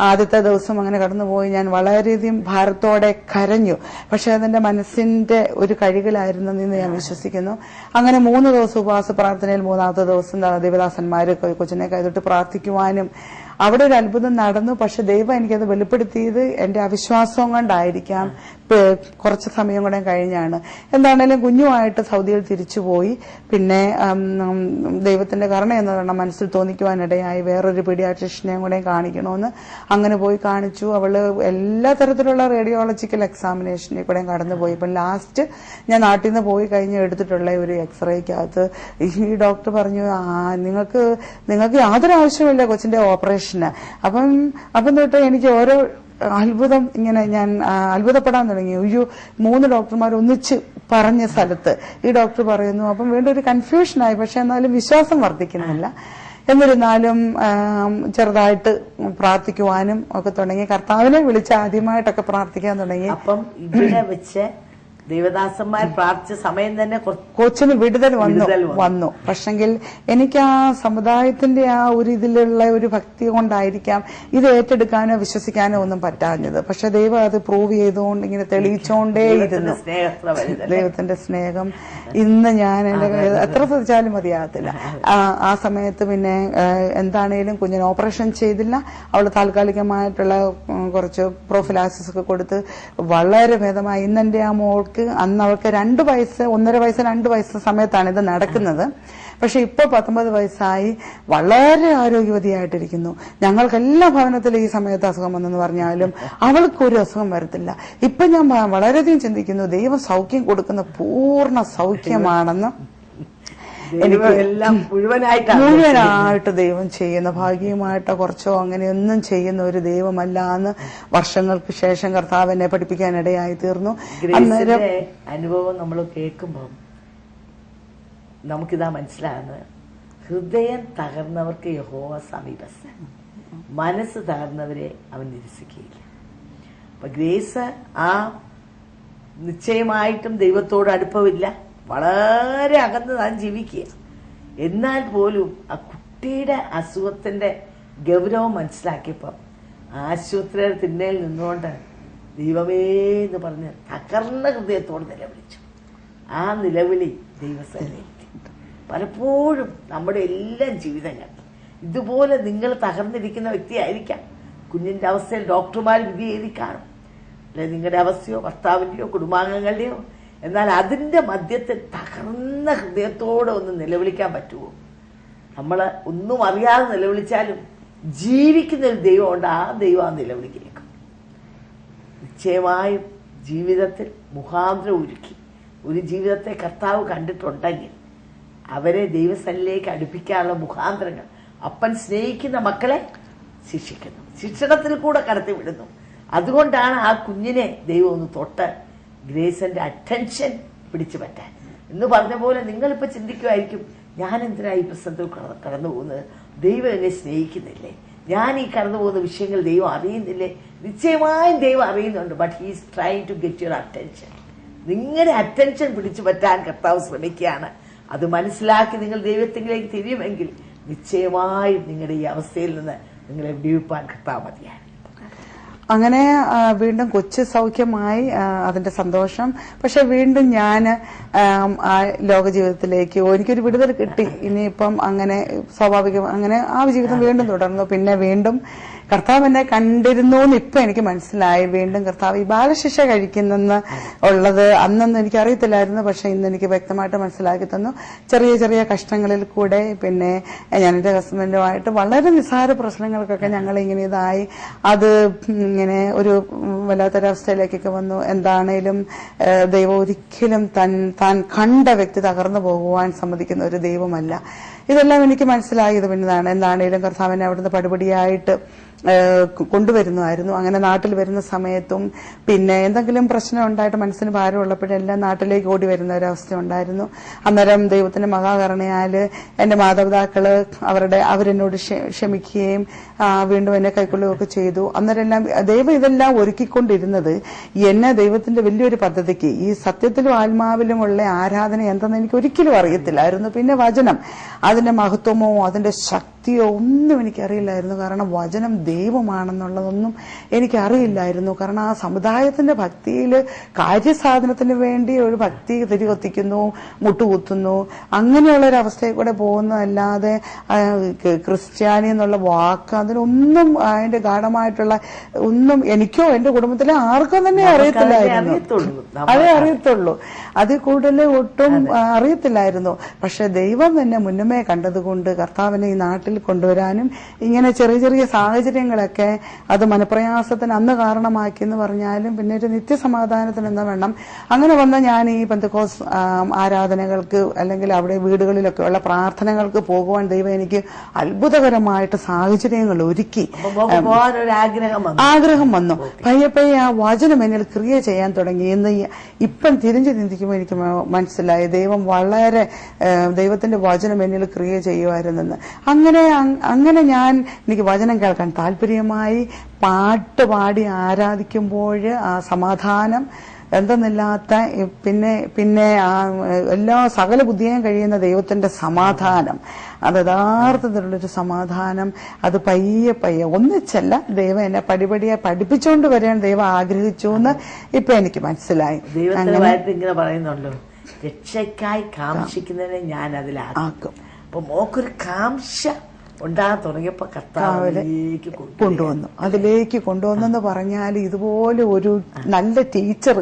ആദ്യത്തെ ദിവസം അങ്ങനെ കടന്നുപോയി. ഞാൻ വളരെയധികം ഭാരത്തോടെ കരഞ്ഞു. പക്ഷെ അതെന്റെ മനസ്സിന്റെ ഒരു കഴുകലായിരുന്നു എന്ന് ഞാൻ വിശ്വസിക്കുന്നു. അങ്ങനെ 3 ദിവസം ഉപവാസ പ്രാർത്ഥനയിൽ 3ാമത്തെ ദിവസം ദേവദാസന്മാര് കൊച്ചിനെ കൈതൊട്ട് പ്രാർത്ഥിക്കുവാനും അവിടെ ഒരു അത്ഭുതം നടന്നു. പക്ഷെ ദൈവം എനിക്കത് വെളിപ്പെടുത്തിയത് എന്റെ അവിശ്വാസം കൊണ്ടായിരിക്കാം. കുറച്ച് സമയം കൂടെ കഴിഞ്ഞാണ്. എന്താണേലും കുഞ്ഞുമായിട്ട് സൗദിയിൽ തിരിച്ചുപോയി. പിന്നെ ദൈവത്തിന്റെ കരുണ എന്ന് പറഞ്ഞാൽ മനസ്സിൽ തോന്നിക്കുവാനിടയായി വേറൊരു പീഡിയാട്രീഷ്യനെയും കൂടെ കാണിക്കണമെന്ന്. അങ്ങനെ പോയി കാണിച്ചു. അവള് എല്ലാ തരത്തിലുള്ള റേഡിയോളജിക്കൽ എക്സാമിനേഷനിൽ കൂടെ കടന്നുപോയി. ഇപ്പം ലാസ്റ്റ് ഞാൻ നാട്ടിൽ നിന്ന് പോയി കഴിഞ്ഞ് എടുത്തിട്ടുള്ള ഒരു എക്സ്റേക്കകത്ത് ഈ ഡോക്ടർ പറഞ്ഞു, നിങ്ങൾക്ക് യാതൊരു ആവശ്യമില്ല കൊച്ചിന്റെ ഓപ്പറേഷന്. അപ്പം തൊട്ട് എനിക്ക് ഓരോ അത്ഭുതം ഇങ്ങനെ ഞാൻ അത്ഭുതപ്പെടാൻ തുടങ്ങി. 3 ഡോക്ടർമാർ ഒന്നിച്ച് പറഞ്ഞ സ്ഥലത്ത് ഈ ഡോക്ടർ പറയുന്നു. അപ്പം വീണ്ടും ഒരു കൺഫ്യൂഷനായി. പക്ഷെ എന്നാലും വിശ്വാസം വർദ്ധിക്കുന്നില്ല. എന്നിരുന്നാലും ചെറുതായിട്ട് പ്രാർത്ഥിക്കുവാനും ഒക്കെ തുടങ്ങി. കർത്താവിനെ വിളിച്ച് ആദ്യമായിട്ടൊക്കെ പ്രാർത്ഥിക്കാൻ തുടങ്ങി.
അപ്പം ഇവിടെ വെച്ച് ദേവദാസന്മാർ പ്രാർത്ഥിച്ച സമയം തന്നെ
കൊച്ചിന് വിടുതൽ വന്നു. പക്ഷെങ്കിൽ എനിക്ക് ആ സമുദായത്തിന്റെ ആ ഒരു ഇതിലുള്ള ഒരു ഭക്തി കൊണ്ടായിരിക്കാം ഇത് ഏറ്റെടുക്കാനോ വിശ്വസിക്കാനോ ഒന്നും പറ്റാഞ്ഞത്. പക്ഷെ ദൈവം അത് പ്രൂവ് ചെയ്തുകൊണ്ട് ഇങ്ങനെ തെളിയിച്ചോണ്ടേയിരുന്നു. ദൈവത്തിന്റെ സ്നേഹം ഇന്ന് ഞാൻ എന്റെ എത്ര ശ്രദ്ധിച്ചാലും മതിയാകത്തില്ല. ആ സമയത്ത് പിന്നെ എന്താണേലും കുഞ്ഞിന് ഓപ്പറേഷൻ ചെയ്തില്ല. അവള് താൽക്കാലികമായിട്ടുള്ള കുറച്ച് പ്രോഫിലാക്സിസ് ഒക്കെ കൊടുത്ത് വളരെ ഭേദമായി. ഇന്നെന്റെ ആ മോൾക്ക് അന്ന് അവൾക്ക് 2 വയസ്സ് 1.5 വയസ്സ് 2 വയസ്സ് സമയത്താണ് ഇത് നടക്കുന്നത്. പക്ഷെ ഇപ്പൊ 19 വയസ്സായി വളരെ ആരോഗ്യവതിയായിട്ടിരിക്കുന്നു. ഞങ്ങൾക്കെല്ലാ ഭവനത്തിലും ഈ സമയത്ത് അസുഖം വന്നെന്ന് പറഞ്ഞാലും അവൾക്കൊരു അസുഖം വരത്തില്ല. ഇപ്പൊ ഞാൻ വളരെയധികം ചിന്തിക്കുന്നു, ദൈവം സൗഖ്യം കൊടുക്കുന്ന പൂർണ്ണ സൗഖ്യമാണെന്ന്.
എല്ലാം
മുഴുവനായിട്ട് ദൈവം ചെയ്യുന്ന, ഭാഗ്യമായിട്ടോ കുറച്ചോ അങ്ങനെയൊന്നും ചെയ്യുന്ന ഒരു ദൈവമല്ല എന്ന് വർഷങ്ങൾക്ക് ശേഷം കർത്താവ് എന്നെ പഠിപ്പിക്കാനിടയായി തീർന്നു.
അന്നേരം അനുഭവം നമ്മൾ കേൾക്കുമ്പോൾ നമുക്കിതാ മനസ്സിലാകുന്നത്, ഹൃദയം തകർന്നവർക്ക് യഹോവ സമീപസ്ഥൻ, മനസ്സ് തകർന്നവരെ അവൻ നിരസിക്കുകയില്ല. അപ്പൊ ഗ്രേസ് ആ നിശ്ചയമായിട്ടും ദൈവത്തോട് അടുപ്പമില്ല, വളരെ അകന്ന് താൻ ജീവിക്കുക. എന്നാൽ പോലും ആ കുട്ടിയുടെ അസുഖത്തിന്റെ ഗൗരവം മനസ്സിലാക്കിയപ്പം ആശുപത്രിയുടെ തിണ്ണയിൽ നിന്നുകൊണ്ട് ദൈവമേ എന്ന് പറഞ്ഞ് തകർന്ന ഹൃദയത്തോട് നിലവിളിച്ചു. ആ നിലവിളി ദൈവസന്നിധിയിൽ. പലപ്പോഴും നമ്മുടെ എല്ലാ ജീവിതങ്ങൾ ഇതുപോലെ നിങ്ങൾ തകർന്നിരിക്കുന്ന വ്യക്തിയായിരിക്കാം. കുഞ്ഞിന്റെ അവസ്ഥയിൽ ഡോക്ടർമാർ വിധി എഴുതി കാണും, അല്ലെ നിങ്ങളുടെ അവസ്ഥയോ ഭർത്താവിന്റെയോ കുടുംബാംഗങ്ങളുടെയോ. എന്നാൽ അതിന്റെ മധ്യത്തിൽ തകർന്ന ഹൃദയത്തോടെ ഒന്ന് നിലവിളിക്കാൻ പറ്റുമോ? നമ്മൾ ഒന്നും അറിയാതെ നിലവിളിച്ചാലും ജീവിക്കുന്ന ഒരു ദൈവമുണ്ട്, ആ ദൈവം ആ നിലവിളി കേൾക്കും. നിശ്ചയമായും ജീവിതത്തിൽ മുഖാന്തരം ഒരുക്കി ഒരു ജീവിതത്തെ കർത്താവ് കണ്ടിട്ടുണ്ടെങ്കിൽ അവരെ ദൈവസ്ഥലിലേക്ക് അടുപ്പിക്കാനുള്ള മുഖാന്തരങ്ങൾ. അപ്പൻ സ്നേഹിക്കുന്ന മക്കളെ ശിക്ഷിക്കുന്നു, ശിക്ഷണത്തിൽ കൂടെ കടത്തി വിടുന്നു. അതുകൊണ്ടാണ് ആ കുഞ്ഞിനെ ദൈവം ഒന്ന് തൊട്ട് ഗ്രേസിന്റെ അറ്റൻഷൻ പിടിച്ചു പറ്റാൻ എന്ന് പറഞ്ഞ പോലെ നിങ്ങളിപ്പോൾ ചിന്തിക്കുമായിരിക്കും, ഞാൻ എന്തിനാ ഈ പ്രശ്നത്തിൽ കടന്നു പോകുന്നത്? ദൈവം എന്നെ സ്നേഹിക്കുന്നില്ലേ? ഞാൻ ഈ കടന്നു പോകുന്ന വിഷയങ്ങൾ ദൈവം അറിയുന്നില്ലേ? നിശ്ചയമായും ദൈവം അറിയുന്നുണ്ട്. But he's trying to get your attention. നിങ്ങളുടെ അറ്റൻഷൻ പിടിച്ചു പറ്റാൻ കർത്താവ് ശ്രമിക്കുകയാണ്. അത് മനസ്സിലാക്കി നിങ്ങൾ ദൈവത്തിലേക്ക് തിരിയുമെങ്കിൽ നിശ്ചയമായും നിങ്ങളുടെ ഈ അവസ്ഥയിൽ നിന്ന് നിങ്ങളെ വിടുവിപ്പാൻ കർത്താവ് മതിയാണ്.
അങ്ങനെ വീണ്ടും കൊച്ചു സൗഖ്യമായി, അതിന്റെ സന്തോഷം. പക്ഷെ വീണ്ടും ഞാൻ ആ ലോക ജീവിതത്തിലേക്ക് എനിക്കൊരു വിടുതൽ കിട്ടി. ഇനിയിപ്പം അങ്ങനെ സ്വാഭാവികം അങ്ങനെ ആ ജീവിതം വീണ്ടും തുടർന്നു. പിന്നെ വീണ്ടും കർത്താവ് എന്നെ കണ്ടിരുന്നു എന്ന് ഇപ്പൊ എനിക്ക് മനസ്സിലായി. വീണ്ടും കർത്താവ് ഈ ബാലശിക്ഷ കഴിക്കുന്നെന്ന് ഉള്ളത് അന്നൊന്നും എനിക്ക് അറിയത്തില്ലായിരുന്നു. പക്ഷെ ഇന്ന് എനിക്ക് വ്യക്തമായിട്ട് മനസ്സിലാക്കി തന്നു. ചെറിയ ചെറിയ കഷ്ടങ്ങളിൽ കൂടെ പിന്നെ ഞാൻ എന്റെ ഹസ്ബൻഡുമായിട്ട് വളരെ നിസ്സാര പ്രശ്നങ്ങൾക്കൊക്കെ ഞങ്ങൾ ഇങ്ങനെ ഇതായി. അത് ഇങ്ങനെ ഒരു വല്ലാത്തൊരവസ്ഥയിലേക്കൊക്കെ വന്നു. എന്താണേലും ദൈവം ഒരിക്കലും താൻ കണ്ട വ്യക്തി തകർന്നു പോകുവാൻ സമ്മതിക്കുന്ന ഒരു ദൈവമല്ല. ഇതെല്ലാം എനിക്ക് മനസ്സിലായത് പിന്നതാണ്. എന്താണേലും കർത്താവിനെ അവിടുന്ന് പടിപടിയായിട്ട് കൊണ്ടുവരുന്നതായിരുന്നു. അങ്ങനെ നാട്ടിൽ വരുന്ന സമയത്തും പിന്നെ എന്തെങ്കിലും പ്രശ്നം ഉണ്ടായിട്ട് മനസ്സിന് ഭാരമുള്ളപ്പോഴെല്ലാം നാട്ടിലേക്ക് ഓടി വരുന്ന ഒരവസ്ഥ ഉണ്ടായിരുന്നു. അന്നേരം ദൈവത്തിന്റെ മഹാകരുണയാല് എന്റെ മാതാപിതാക്കള് അവരെന്നോട് ക്ഷമിക്കുകയും വീണ്ടും എന്നെ കൈക്കൊള്ളുകയൊക്കെ ചെയ്തു. അന്നേരം ദൈവം ഇതെല്ലാം ഒരുക്കിക്കൊണ്ടിരുന്നത് എന്നെ ദൈവത്തിന്റെ വലിയൊരു പദ്ധതിക്ക്, ഈ സത്യത്തിലും ആത്മാവിലുമുള്ള ആരാധന എന്തെന്ന് എനിക്ക് ഒരിക്കലും അറിയത്തില്ലായിരുന്നു. പിന്നെ വചനം, അതിന്റെ മഹത്വമോ അതിന്റെ ശക്തിയോ ഒന്നും എനിക്കറിയില്ലായിരുന്നു. കാരണം വചനം ദൈവമാണെന്നുള്ളതൊന്നും എനിക്കറിയില്ലായിരുന്നു. കാരണം ആ സമുദായത്തിന്റെ ഭക്തിയിൽ കാര്യസാധനത്തിന് വേണ്ടി ഒരു ഭക്തി തിരികത്തിക്കുന്നു, മുട്ടുകുത്തുന്നു, അങ്ങനെയുള്ള ഒരു അവസ്ഥയിൽ കൂടെ പോകുന്നതല്ലാതെ ക്രിസ്ത്യാനി എന്നുള്ള വാക്ക് അതിനൊന്നും അതിന്റെ ഗാഠമായിട്ടുള്ള ഒന്നും എനിക്കോ എന്റെ കുടുംബത്തിലെ ആർക്കും തന്നെ അറിയത്തില്ലായിരുന്നു. അതേ അറിയത്തുള്ളൂ, അതിൽ കൂടുതൽ ഒട്ടും അറിയത്തില്ലായിരുന്നു. പക്ഷെ ദൈവം തന്നെ മുന്നമേ കണ്ടതുകൊണ്ട് കർത്താവിനെ ഈ നാട്ടിൽ കൊണ്ടുവരാനും ഇങ്ങനെ ചെറിയ ചെറിയ സാഹചര്യങ്ങളൊക്കെ അത് മനപ്രയാസത്തിന് അന്ന് കാരണമാക്കി എന്ന് പറഞ്ഞാലും പിന്നെ ഒരു നിത്യസമാധാനത്തിന് എന്താ വേണം. അങ്ങനെ വന്ന ഞാൻ ഈ പെന്തക്കോസ് ആരാധനകൾക്ക് അല്ലെങ്കിൽ അവിടെ വീടുകളിലൊക്കെ ഉള്ള പ്രാർത്ഥനകൾക്ക് പോകുവാൻ ദൈവം എനിക്ക് അത്ഭുതകരമായിട്ട് സാഹചര്യങ്ങൾ ഒരുക്കി. ആഗ്രഹം വന്നു. പയ്യെ പയ്യെ ആ വചനം എന്നിൽ ക്രിയ ചെയ്യാൻ തുടങ്ങി. ഇന്ന് ഇപ്പം തിരിഞ്ഞു ചിന്തിക്കുമ്പോൾ എനിക്ക് മനസ്സിലായി ദൈവം വളരെ ദൈവത്തിന്റെ വചനം എന്നിൽ ക്രിയ ചെയ്യുമായിരുന്നെന്ന്. അങ്ങനെ എനിക്ക് വചനം കേൾക്കാൻ താല്പര്യമായി. പാട്ട് പാടി ആരാധിക്കുമ്പോൾ ആ സമാധാനം എന്തെന്നില്ലാത്ത പിന്നെ എല്ലാ സകല ബുദ്ധിയും കഴിയുന്ന ദൈവത്തിന്റെ സമാധാനം, അത് യഥാർത്ഥത്തിലുള്ളൊരു സമാധാനം, അത് പയ്യെ ഒന്നിച്ചല്ല, ദൈവം എന്നെ പടിപടിയെ പഠിപ്പിച്ചുകൊണ്ട് വരാൻ ദൈവം ആഗ്രഹിച്ചു എന്ന് ഇപ്പൊ എനിക്ക് മനസ്സിലായി.
ഇങ്ങനെ പറയുന്നുണ്ടല്ലോ, രക്ഷയ്ക്കായി കാംക്ഷിക്കുന്നതിനെ ഞാൻ അതിലാക്കും. അപ്പൊ മോക്കൊരു കാംക്ഷ ഉണ്ടാകാൻ തുടങ്ങിയപ്പോ കർത്താവിലേക്ക്
കൊണ്ടുവന്നു. അതിലേക്ക് കൊണ്ടുവന്നെന്ന് പറഞ്ഞാൽ ഇതുപോലെ ഒരു നല്ല ടീച്ചർ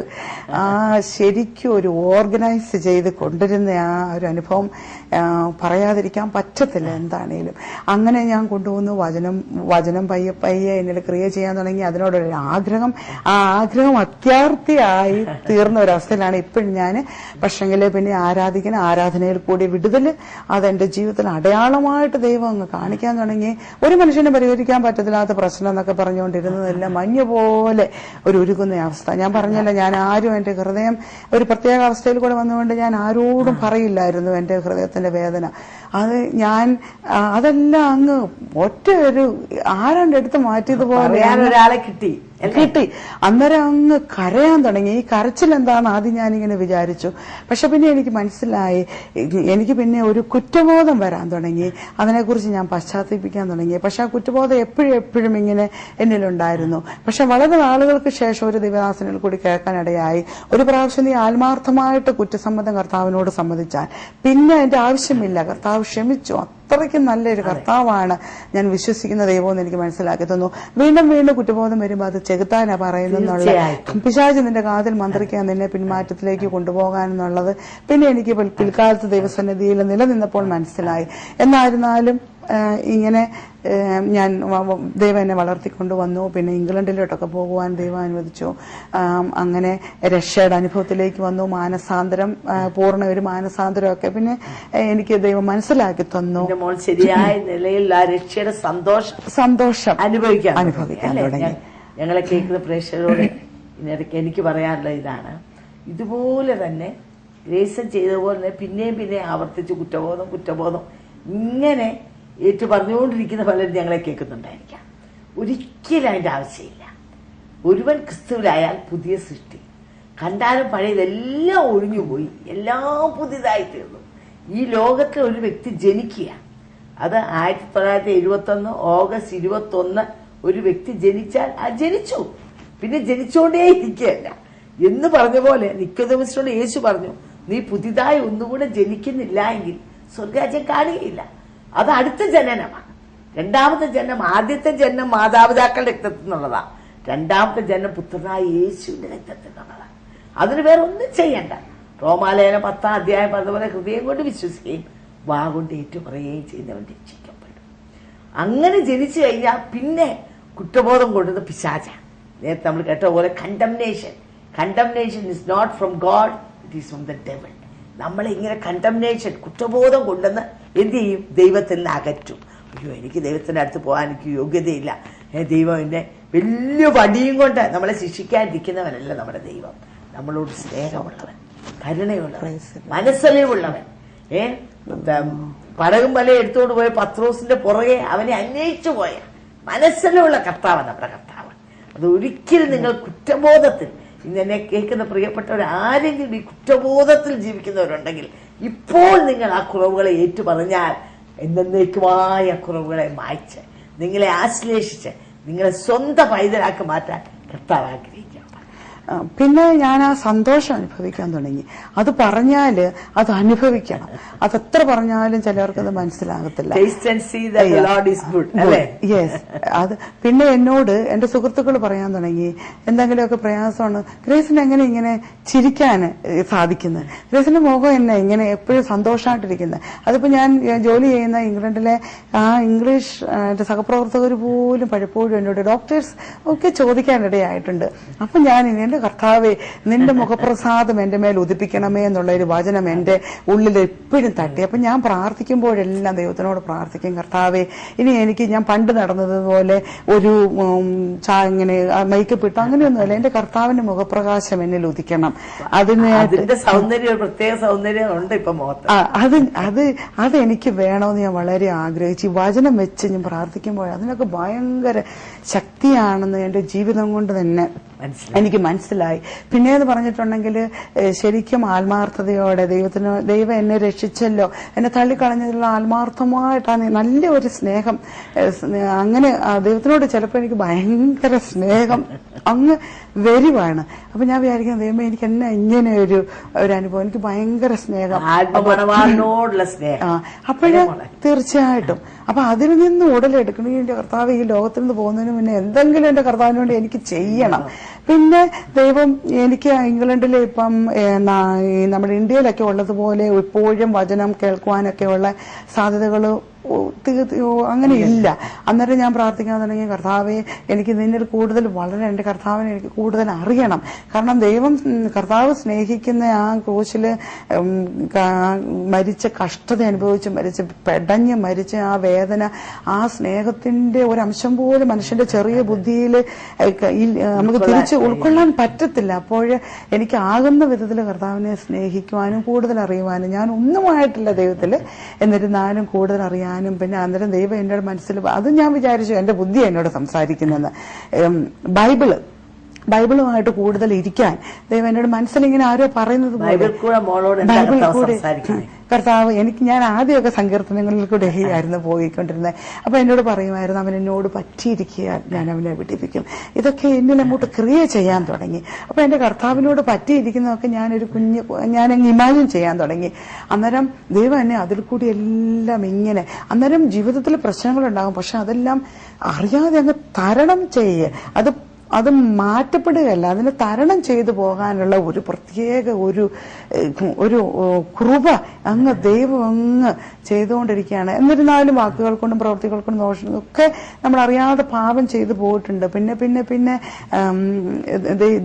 ശരിക്കും ഒരു ഓർഗനൈസ് ചെയ്ത് കൊണ്ടുവരുന്ന ആ ഒരു അനുഭവം പറയാതിരിക്കാൻ പറ്റത്തില്ല. എന്താണേലും അങ്ങനെ ഞാൻ കൊണ്ടുവന്നു. വചനം പയ്യെ പയ്യെ എന്നിൽ ക്രിയ ചെയ്യാൻ തുടങ്ങി. അതിനോടൊരു ആഗ്രഹം, ആ ആഗ്രഹം അത്യാർത്ഥിയായി തീർന്ന ഒരവസ്ഥയിലാണ് ഇപ്പോഴും ഞാൻ. പക്ഷെങ്കിൽ പിന്നെ ആരാധിക്കുന്ന ആരാധനയിൽ കൂടി വിടുതൽ അതെന്റെ ജീവിതത്തിൽ അടയാളമായിട്ട് ദൈവം അങ്ങ് കാണിക്കാൻ തുടങ്ങി. ഒരു മനുഷ്യന് പരിഹരിക്കാൻ പറ്റത്തില്ലാത്ത പ്രശ്നം എന്നൊക്കെ പറഞ്ഞുകൊണ്ടിരുന്നതെല്ലാം മഞ്ഞ് പോലെ ഒരു ഉരുകുന്ന അവസ്ഥ. ഞാൻ പറഞ്ഞല്ലോ, ഞാൻ ആരും എന്റെ ഹൃദയം ഒരു പ്രത്യേക അവസ്ഥയിൽ കൂടെ വന്നുകൊണ്ട് ഞാൻ ആരോടും പറയില്ലായിരുന്നു എന്റെ ഹൃദയത്തിന്റെ വേദന. അത് ഞാൻ അതെല്ലാം അങ്ങ് ഒറ്റ ഒരു ആരാണ്ട് എടുത്ത് മാറ്റിയതുപോലെ
ഒരാളെ കിട്ടി.
അന്നേരം അങ്ങ് കരയാൻ തുടങ്ങി. ഈ കരച്ചിൽ എന്താണെന്ന് ആദ്യം ഞാനിങ്ങനെ വിചാരിച്ചു. പക്ഷെ പിന്നെ എനിക്ക് മനസ്സിലായി, എനിക്ക് പിന്നെ ഒരു കുറ്റബോധം വരാൻ തുടങ്ങി. അതിനെക്കുറിച്ച് ഞാൻ പശ്ചാത്തപിക്കാൻ തുടങ്ങി. പക്ഷെ ആ കുറ്റബോധം എപ്പോഴും ഇങ്ങനെ എന്നിലുണ്ടായിരുന്നു. പക്ഷെ വളരെ നാളുകൾക്ക് ശേഷം ഒരു ദിവദാസനിൽ കൂടി കേൾക്കാനിടയായി, ഒരു പ്രാവശ്യം നീ ആത്മാർത്ഥമായിട്ട് കുറ്റസമ്മതം കർത്താവിനോട് സമ്മതിച്ചാൽ പിന്നെ അതിന്റെ ആവശ്യമില്ല, കർത്താവ് ക്ഷമിച്ചു. അത്രയ്ക്കും നല്ലൊരു കർത്താവാണ് ഞാൻ വിശ്വസിക്കുന്ന ദൈവമെന്ന് എനിക്ക് മനസ്സിലാക്കി തന്നു. വീണ്ടും കുറ്റബോധം വരുമ്പോൾ അത് ചെകുത്താനാ പറയുന്നുള്ള പിശാച് നിന്റെ കാതിൽ മന്ത്രിക്കാൻ നിന്നെ പിന്മാറ്റത്തിലേക്ക് കൊണ്ടുപോകാനെന്നുള്ളത് പിന്നെ എനിക്ക് പിൽക്കാലത്ത് ദൈവസന്നിധിയിൽ നിലനിന്നപ്പോൾ മനസ്സിലായി. എന്നായിരുന്നാലും ഇങ്ങനെ ഞാൻ ദൈവം എന്നെ വളർത്തിക്കൊണ്ടുവന്നു. പിന്നെ ഇംഗ്ലണ്ടിലോട്ടൊക്കെ പോകുവാൻ ദൈവം അനുവദിച്ചു. അങ്ങനെ രക്ഷയുടെ അനുഭവത്തിലേക്ക് വന്നു. മാനസാന്തരം, പൂർണ്ണ ഒരു മാനസാന്തരമൊക്കെ പിന്നെ എനിക്ക് ദൈവം മനസ്സിലാക്കി തന്നു.
ശരിയായ നിലയിൽ ആ രക്ഷയുടെ സന്തോഷം അനുഭവിക്കാൻ തുടങ്ങി. ഞങ്ങളെ കേൾക്കുന്ന പ്രേക്ഷകരോട് ഇതിനിടയ്ക്ക് എനിക്ക് പറയാനുള്ള ഇതാണ്, ഇതുപോലെ തന്നെ ഗ്രേസൻ ചെയ്തതുപോലെ പിന്നെയും ആവർത്തിച്ച് കുറ്റബോധം ഇങ്ങനെ ഏറ്റു പറഞ്ഞുകൊണ്ടിരിക്കുന്ന പലരും ഞങ്ങളെ കേൾക്കുന്നുണ്ടായിരിക്കാം. ഒരിക്കലും അതിന്റെ ആവശ്യമില്ല. ഒരുവൻ ക്രിസ്തുവിലായാൽ പുതിയ സൃഷ്ടി. കണ്ടാലും പഴയതെല്ലാം ഒഴിഞ്ഞുപോയി, എല്ലാം പുതിയതായി തീർന്നു. ഈ ലോകത്തിൽ ഒരു വ്യക്തി ജനിക്കുക, അത് 1971 ഓഗസ്റ്റ് 21 ഒരു വ്യക്തി ജനിച്ചാൽ ജനിച്ചു, പിന്നെ ജനിച്ചുകൊണ്ടേ ഇരിക്കുകയല്ല എന്ന് പറഞ്ഞ പോലെ നിക്കോദെമസിനോട് യേശു പറഞ്ഞു, നീ പുതിയതായി ഒന്നുകൂടെ ജനിക്കുന്നില്ല എങ്കിൽ സ്വർഗരാജ്യം കാണുകയില്ല. അത് അടുത്ത ജനനമാണ്. രണ്ടാമത്തെ ജനനം, ആദ്യത്തെ ജനനം മാതാപിതാക്കളുടെ രക്തത്തിൽ നിന്നുള്ളതാണ്. രണ്ടാമത്തെ ജനനം പുത്രനായ യേശുവിന്റെ രക്തത്തിൽ നിന്നുള്ളതാണ്. അതിന് വേറെ ഒന്നും ചെയ്യണ്ട. റോമാലേഖനം 10-ാം അധ്യായം പറഞ്ഞതുപോലെ ഹൃദയം കൊണ്ട് വിശ്വസിക്കുകയും വാ കൊണ്ട് ഏറ്റുപറയുകയും ചെയ്യുന്നവൻ രക്ഷിക്കപ്പെടും. അങ്ങനെ ജനിച്ചു കഴിഞ്ഞാൽ പിന്നെ കുറ്റബോധം കൊണ്ടുവന്ന പിശാച. നേരത്തെ നമ്മൾ കേട്ട പോലെ condemnation is not from God, it is from the devil. നമ്മളെ ഇങ്ങനെ കുറ്റബോധം കൊണ്ടുവന്ന് എന്ത് ചെയ്യും? ദൈവത്തിൽ നിന്ന് അകറ്റും. അയ്യോ, എനിക്ക് ദൈവത്തിന്റെ അടുത്ത് പോകാൻ എനിക്ക് യോഗ്യതയില്ല, ദൈവം എന്നെ വലിയ വടിയും കൊണ്ട് നമ്മളെ ശിക്ഷിക്കാതിരിക്കുന്നവനല്ല നമ്മുടെ ദൈവം. നമ്മളോട് സ്നേഹമുള്ളവൻ, കരുണയുള്ളവൻ, മനസ്സലിവുള്ളവൻ. പടകും വല എടുത്തുകൊണ്ട് പോയ പത്രോസിന്റെ പുറകെ അവനെ അന്വേഷിച്ചു പോയ മനസ്സലിവുള്ള കർത്താവാണ് നമ്മുടെ കർത്താവ്. അത് ഒരിക്കലും നിങ്ങൾ കുറ്റബോധത്തിൽ, ഇന്ന് എന്നെ കേൾക്കുന്ന പ്രിയപ്പെട്ടവർ ആരെങ്കിലും ഈ കുറ്റബോധത്തിൽ ജീവിക്കുന്നവരുണ്ടെങ്കിൽ ഇപ്പോൾ നിങ്ങൾ ആ കുറവുകളെ ഏറ്റുപറഞ്ഞാൽ എന്നേക്കുമായ കുറവുകളെ മായ്ച്ച് നിങ്ങളെ ആശ്ലേഷിച്ച് നിങ്ങളെ സ്വന്തം പൈതലാക്കി മാറ്റാൻ കർത്താവ് ആഗ്രഹിക്കുക.
പിന്നെ ഞാൻ ആ സന്തോഷം അനുഭവിക്കാൻ തുടങ്ങി. അത് പറഞ്ഞാല് അത് അനുഭവിക്കണം. അതെത്ര പറഞ്ഞാലും ചിലർക്കത് മനസ്സിലാകത്തില്ല. യെസ്. അത് പിന്നെ എന്നോട് എന്റെ സുഹൃത്തുക്കൾ പറയാൻ തുടങ്ങി, എന്തെങ്കിലുമൊക്കെ പ്രയാസമാണ്, ഗ്രേസിന് എങ്ങനെ ഇങ്ങനെ ചിരിക്കാൻ സാധിക്കുന്നത്, ഗ്രേസിന്റെ മുഖം എന്നെ ഇങ്ങനെ എപ്പോഴും സന്തോഷമായിട്ടിരിക്കുന്നത്. അതിപ്പോ ഞാൻ ജോലി ചെയ്യുന്ന ഇംഗ്ലണ്ടിലെ ആ ഇംഗ്ലീഷ് സഹപ്രവർത്തകർ പോലും പലപ്പോഴും എന്നോട്, ഡോക്ടേഴ്സ് ഒക്കെ ചോദിക്കാനിടയായിട്ടുണ്ട്. അപ്പൊ ഞാൻ എന്റെ കർത്താവേ, നിന്റെ മുഖപ്രസാദം എന്റെ മേൽ ഉദിപ്പിക്കണമേ എന്നുള്ള ഒരു വചനം എന്റെ ഉള്ളിൽ എപ്പോഴും തട്ടി. അപ്പൊ ഞാൻ പ്രാർത്ഥിക്കുമ്പോഴെല്ലാം ദൈവത്തിനോട് പ്രാർത്ഥിക്കും, കർത്താവേ, ഇനി എനിക്ക് ഞാൻ പണ്ട് നടന്നതുപോലെ ഒരു ഇങ്ങനെ മേക്കപ്പ് ഇട്ടു അങ്ങനെയൊന്നുമല്ല, എന്റെ കർത്താവിന്റെ മുഖപ്രകാശം എന്നിൽ ഉദിക്കണം.
അതിന്റെ സൗന്ദര്യം, പ്രത്യേക സൗന്ദര്യം ഉണ്ട് ഇപ്പൊ മുഖത്ത്.
അതെനിക്ക് വേണമെന്ന് ഞാൻ വളരെ ആഗ്രഹിച്ചു. വചനം വെച്ച് ഞാൻ പ്രാർത്ഥിക്കുമ്പോൾ അതിനൊക്കെ ഭയങ്കര ശക്തിയാണെന്ന് എന്റെ ജീവിതം കൊണ്ട് തന്നെ എനിക്ക് മനസ്സിലായി. പിന്നെയെന്ന് പറഞ്ഞിട്ടുണ്ടെങ്കിൽ ശരിക്കും ആത്മാർത്ഥതയോടെ ദൈവം എന്നെ രക്ഷിച്ചല്ലോ, എന്നെ തള്ളിക്കളഞ്ഞതിലുള്ള ആത്മാർത്ഥമായിട്ടാണ് നല്ല ഒരു സ്നേഹം. അങ്ങനെ ദൈവത്തിനോട് ചിലപ്പോൾ എനിക്ക് ഭയങ്കര സ്നേഹം അങ്ങ് വരുവാണ്. അപ്പൊ ഞാൻ വിചാരിക്കുന്നത്, ദൈവമേ, എനിക്ക് എന്നെ ഇങ്ങനെ ഒരു അനുഭവം, എനിക്ക് ഭയങ്കര സ്നേഹം. അപ്പോഴേ തീർച്ചയായിട്ടും അപ്പൊ അതിൽ നിന്ന് ഉടലെടുക്കണം. എന്റെ കർത്താവ് ഈ ലോകത്തിൽ നിന്ന് പോകുന്നതിന് മുന്നേ എന്തെങ്കിലും എന്റെ കർത്താവിന് വേണ്ടി എനിക്ക് ചെയ്യണം. പിന്നെ ദൈവം എനിക്ക് ഇംഗ്ലണ്ടിൽ ഇപ്പം നമ്മുടെ ഇന്ത്യയിലൊക്കെ ഉള്ളതുപോലെ ഇപ്പോഴും വചനം കേൾക്കുവാനൊക്കെയുള്ള സാധ്യതകൾ അങ്ങനെ ഇല്ല. അന്നേരം ഞാൻ പ്രാർത്ഥിക്കാൻ തുടങ്ങി, കർത്താവെ എനിക്ക് നിന്നിൽ കൂടുതൽ വളരെ എന്റെ കർത്താവിനെ എനിക്ക് കൂടുതൽ അറിയണം. കാരണം കർത്താവ് സ്നേഹിക്കുന്ന ആ ക്രൂശില് മരിച്ച കഷ്ടത അനുഭവിച്ച് പെടഞ്ഞ് മരിച്ച ആ വേദന, ആ സ്നേഹത്തിന്റെ ഒരംശം പോലും മനുഷ്യന്റെ ചെറിയ ബുദ്ധിയിൽ നമുക്ക് തിരിച്ച് ഉൾക്കൊള്ളാൻ പറ്റത്തില്ല. അപ്പോൾ എനിക്ക് ആകുന്ന വിധത്തിൽ കർത്താവിനെ സ്നേഹിക്കുവാനും കൂടുതൽ അറിയുവാനും, ഞാൻ ഒന്നുമായിട്ടില്ല ദൈവത്തില്, എന്നിരുന്നാലും കൂടുതൽ അറിയാനും. പിന്നെ അന്നേരം ദൈവം എന്നോട് മനസ്സിൽ അത് ഞാൻ വിചാരിച്ചു എന്റെ ബുദ്ധി എന്നോട് സംസാരിക്കുന്നെന്ന്. ബൈബിളുമായിട്ട് കൂടുതൽ ഇരിക്കാൻ ദൈവം എന്നോട് മനസ്സിലിങ്ങനെ ആരോ പറയുന്നത് പോലെ ബൈബിൾ കൂടെ കർത്താവ് ഞാൻ ആദ്യമൊക്കെ സങ്കീർത്തനങ്ങളിൽ കൂടെ ആയിരുന്നു പോയിക്കൊണ്ടിരുന്നത്. അപ്പൊ എന്നോട് പറയുമായിരുന്നു, അവൻ എന്നോട് പറ്റിയിരിക്കുക, ഞാൻ അവനെ വിടിപ്പിക്കും. ഇതൊക്കെ എന്നിൽ അങ്ങോട്ട് ക്രിയ ചെയ്യാൻ തുടങ്ങി. അപ്പൊ എന്റെ കർത്താവിനോട് പറ്റിയിരിക്കുന്നതൊക്കെ ഞാനങ്ങ് ഇമാജിൻ ചെയ്യാൻ തുടങ്ങി. അന്നേരം ദൈവം എന്നെ അതിൽ കൂടി എല്ലാം ഇങ്ങനെ, അന്നേരം ജീവിതത്തിൽ പ്രശ്നങ്ങളുണ്ടാകും, പക്ഷെ അതെല്ലാം അറിയാതെ അങ്ങ് തരണം അത് മാറ്റപ്പെടുകയല്ല, അതിനെ തരണം ചെയ്തു പോകാനുള്ള ഒരു പ്രത്യേക ഒരു കൃപ ദൈവം അങ്ങ് ചെയ്തുകൊണ്ടിരിക്കുകയാണ്. എന്നിരുന്നാലും വാക്കുകൾ കൊണ്ടും പ്രവൃത്തികൾ കൊണ്ടും ദോഷം ഒക്കെ നമ്മൾ അറിയാതെ പാപം ചെയ്തു പോയിട്ടുണ്ട്. പിന്നെ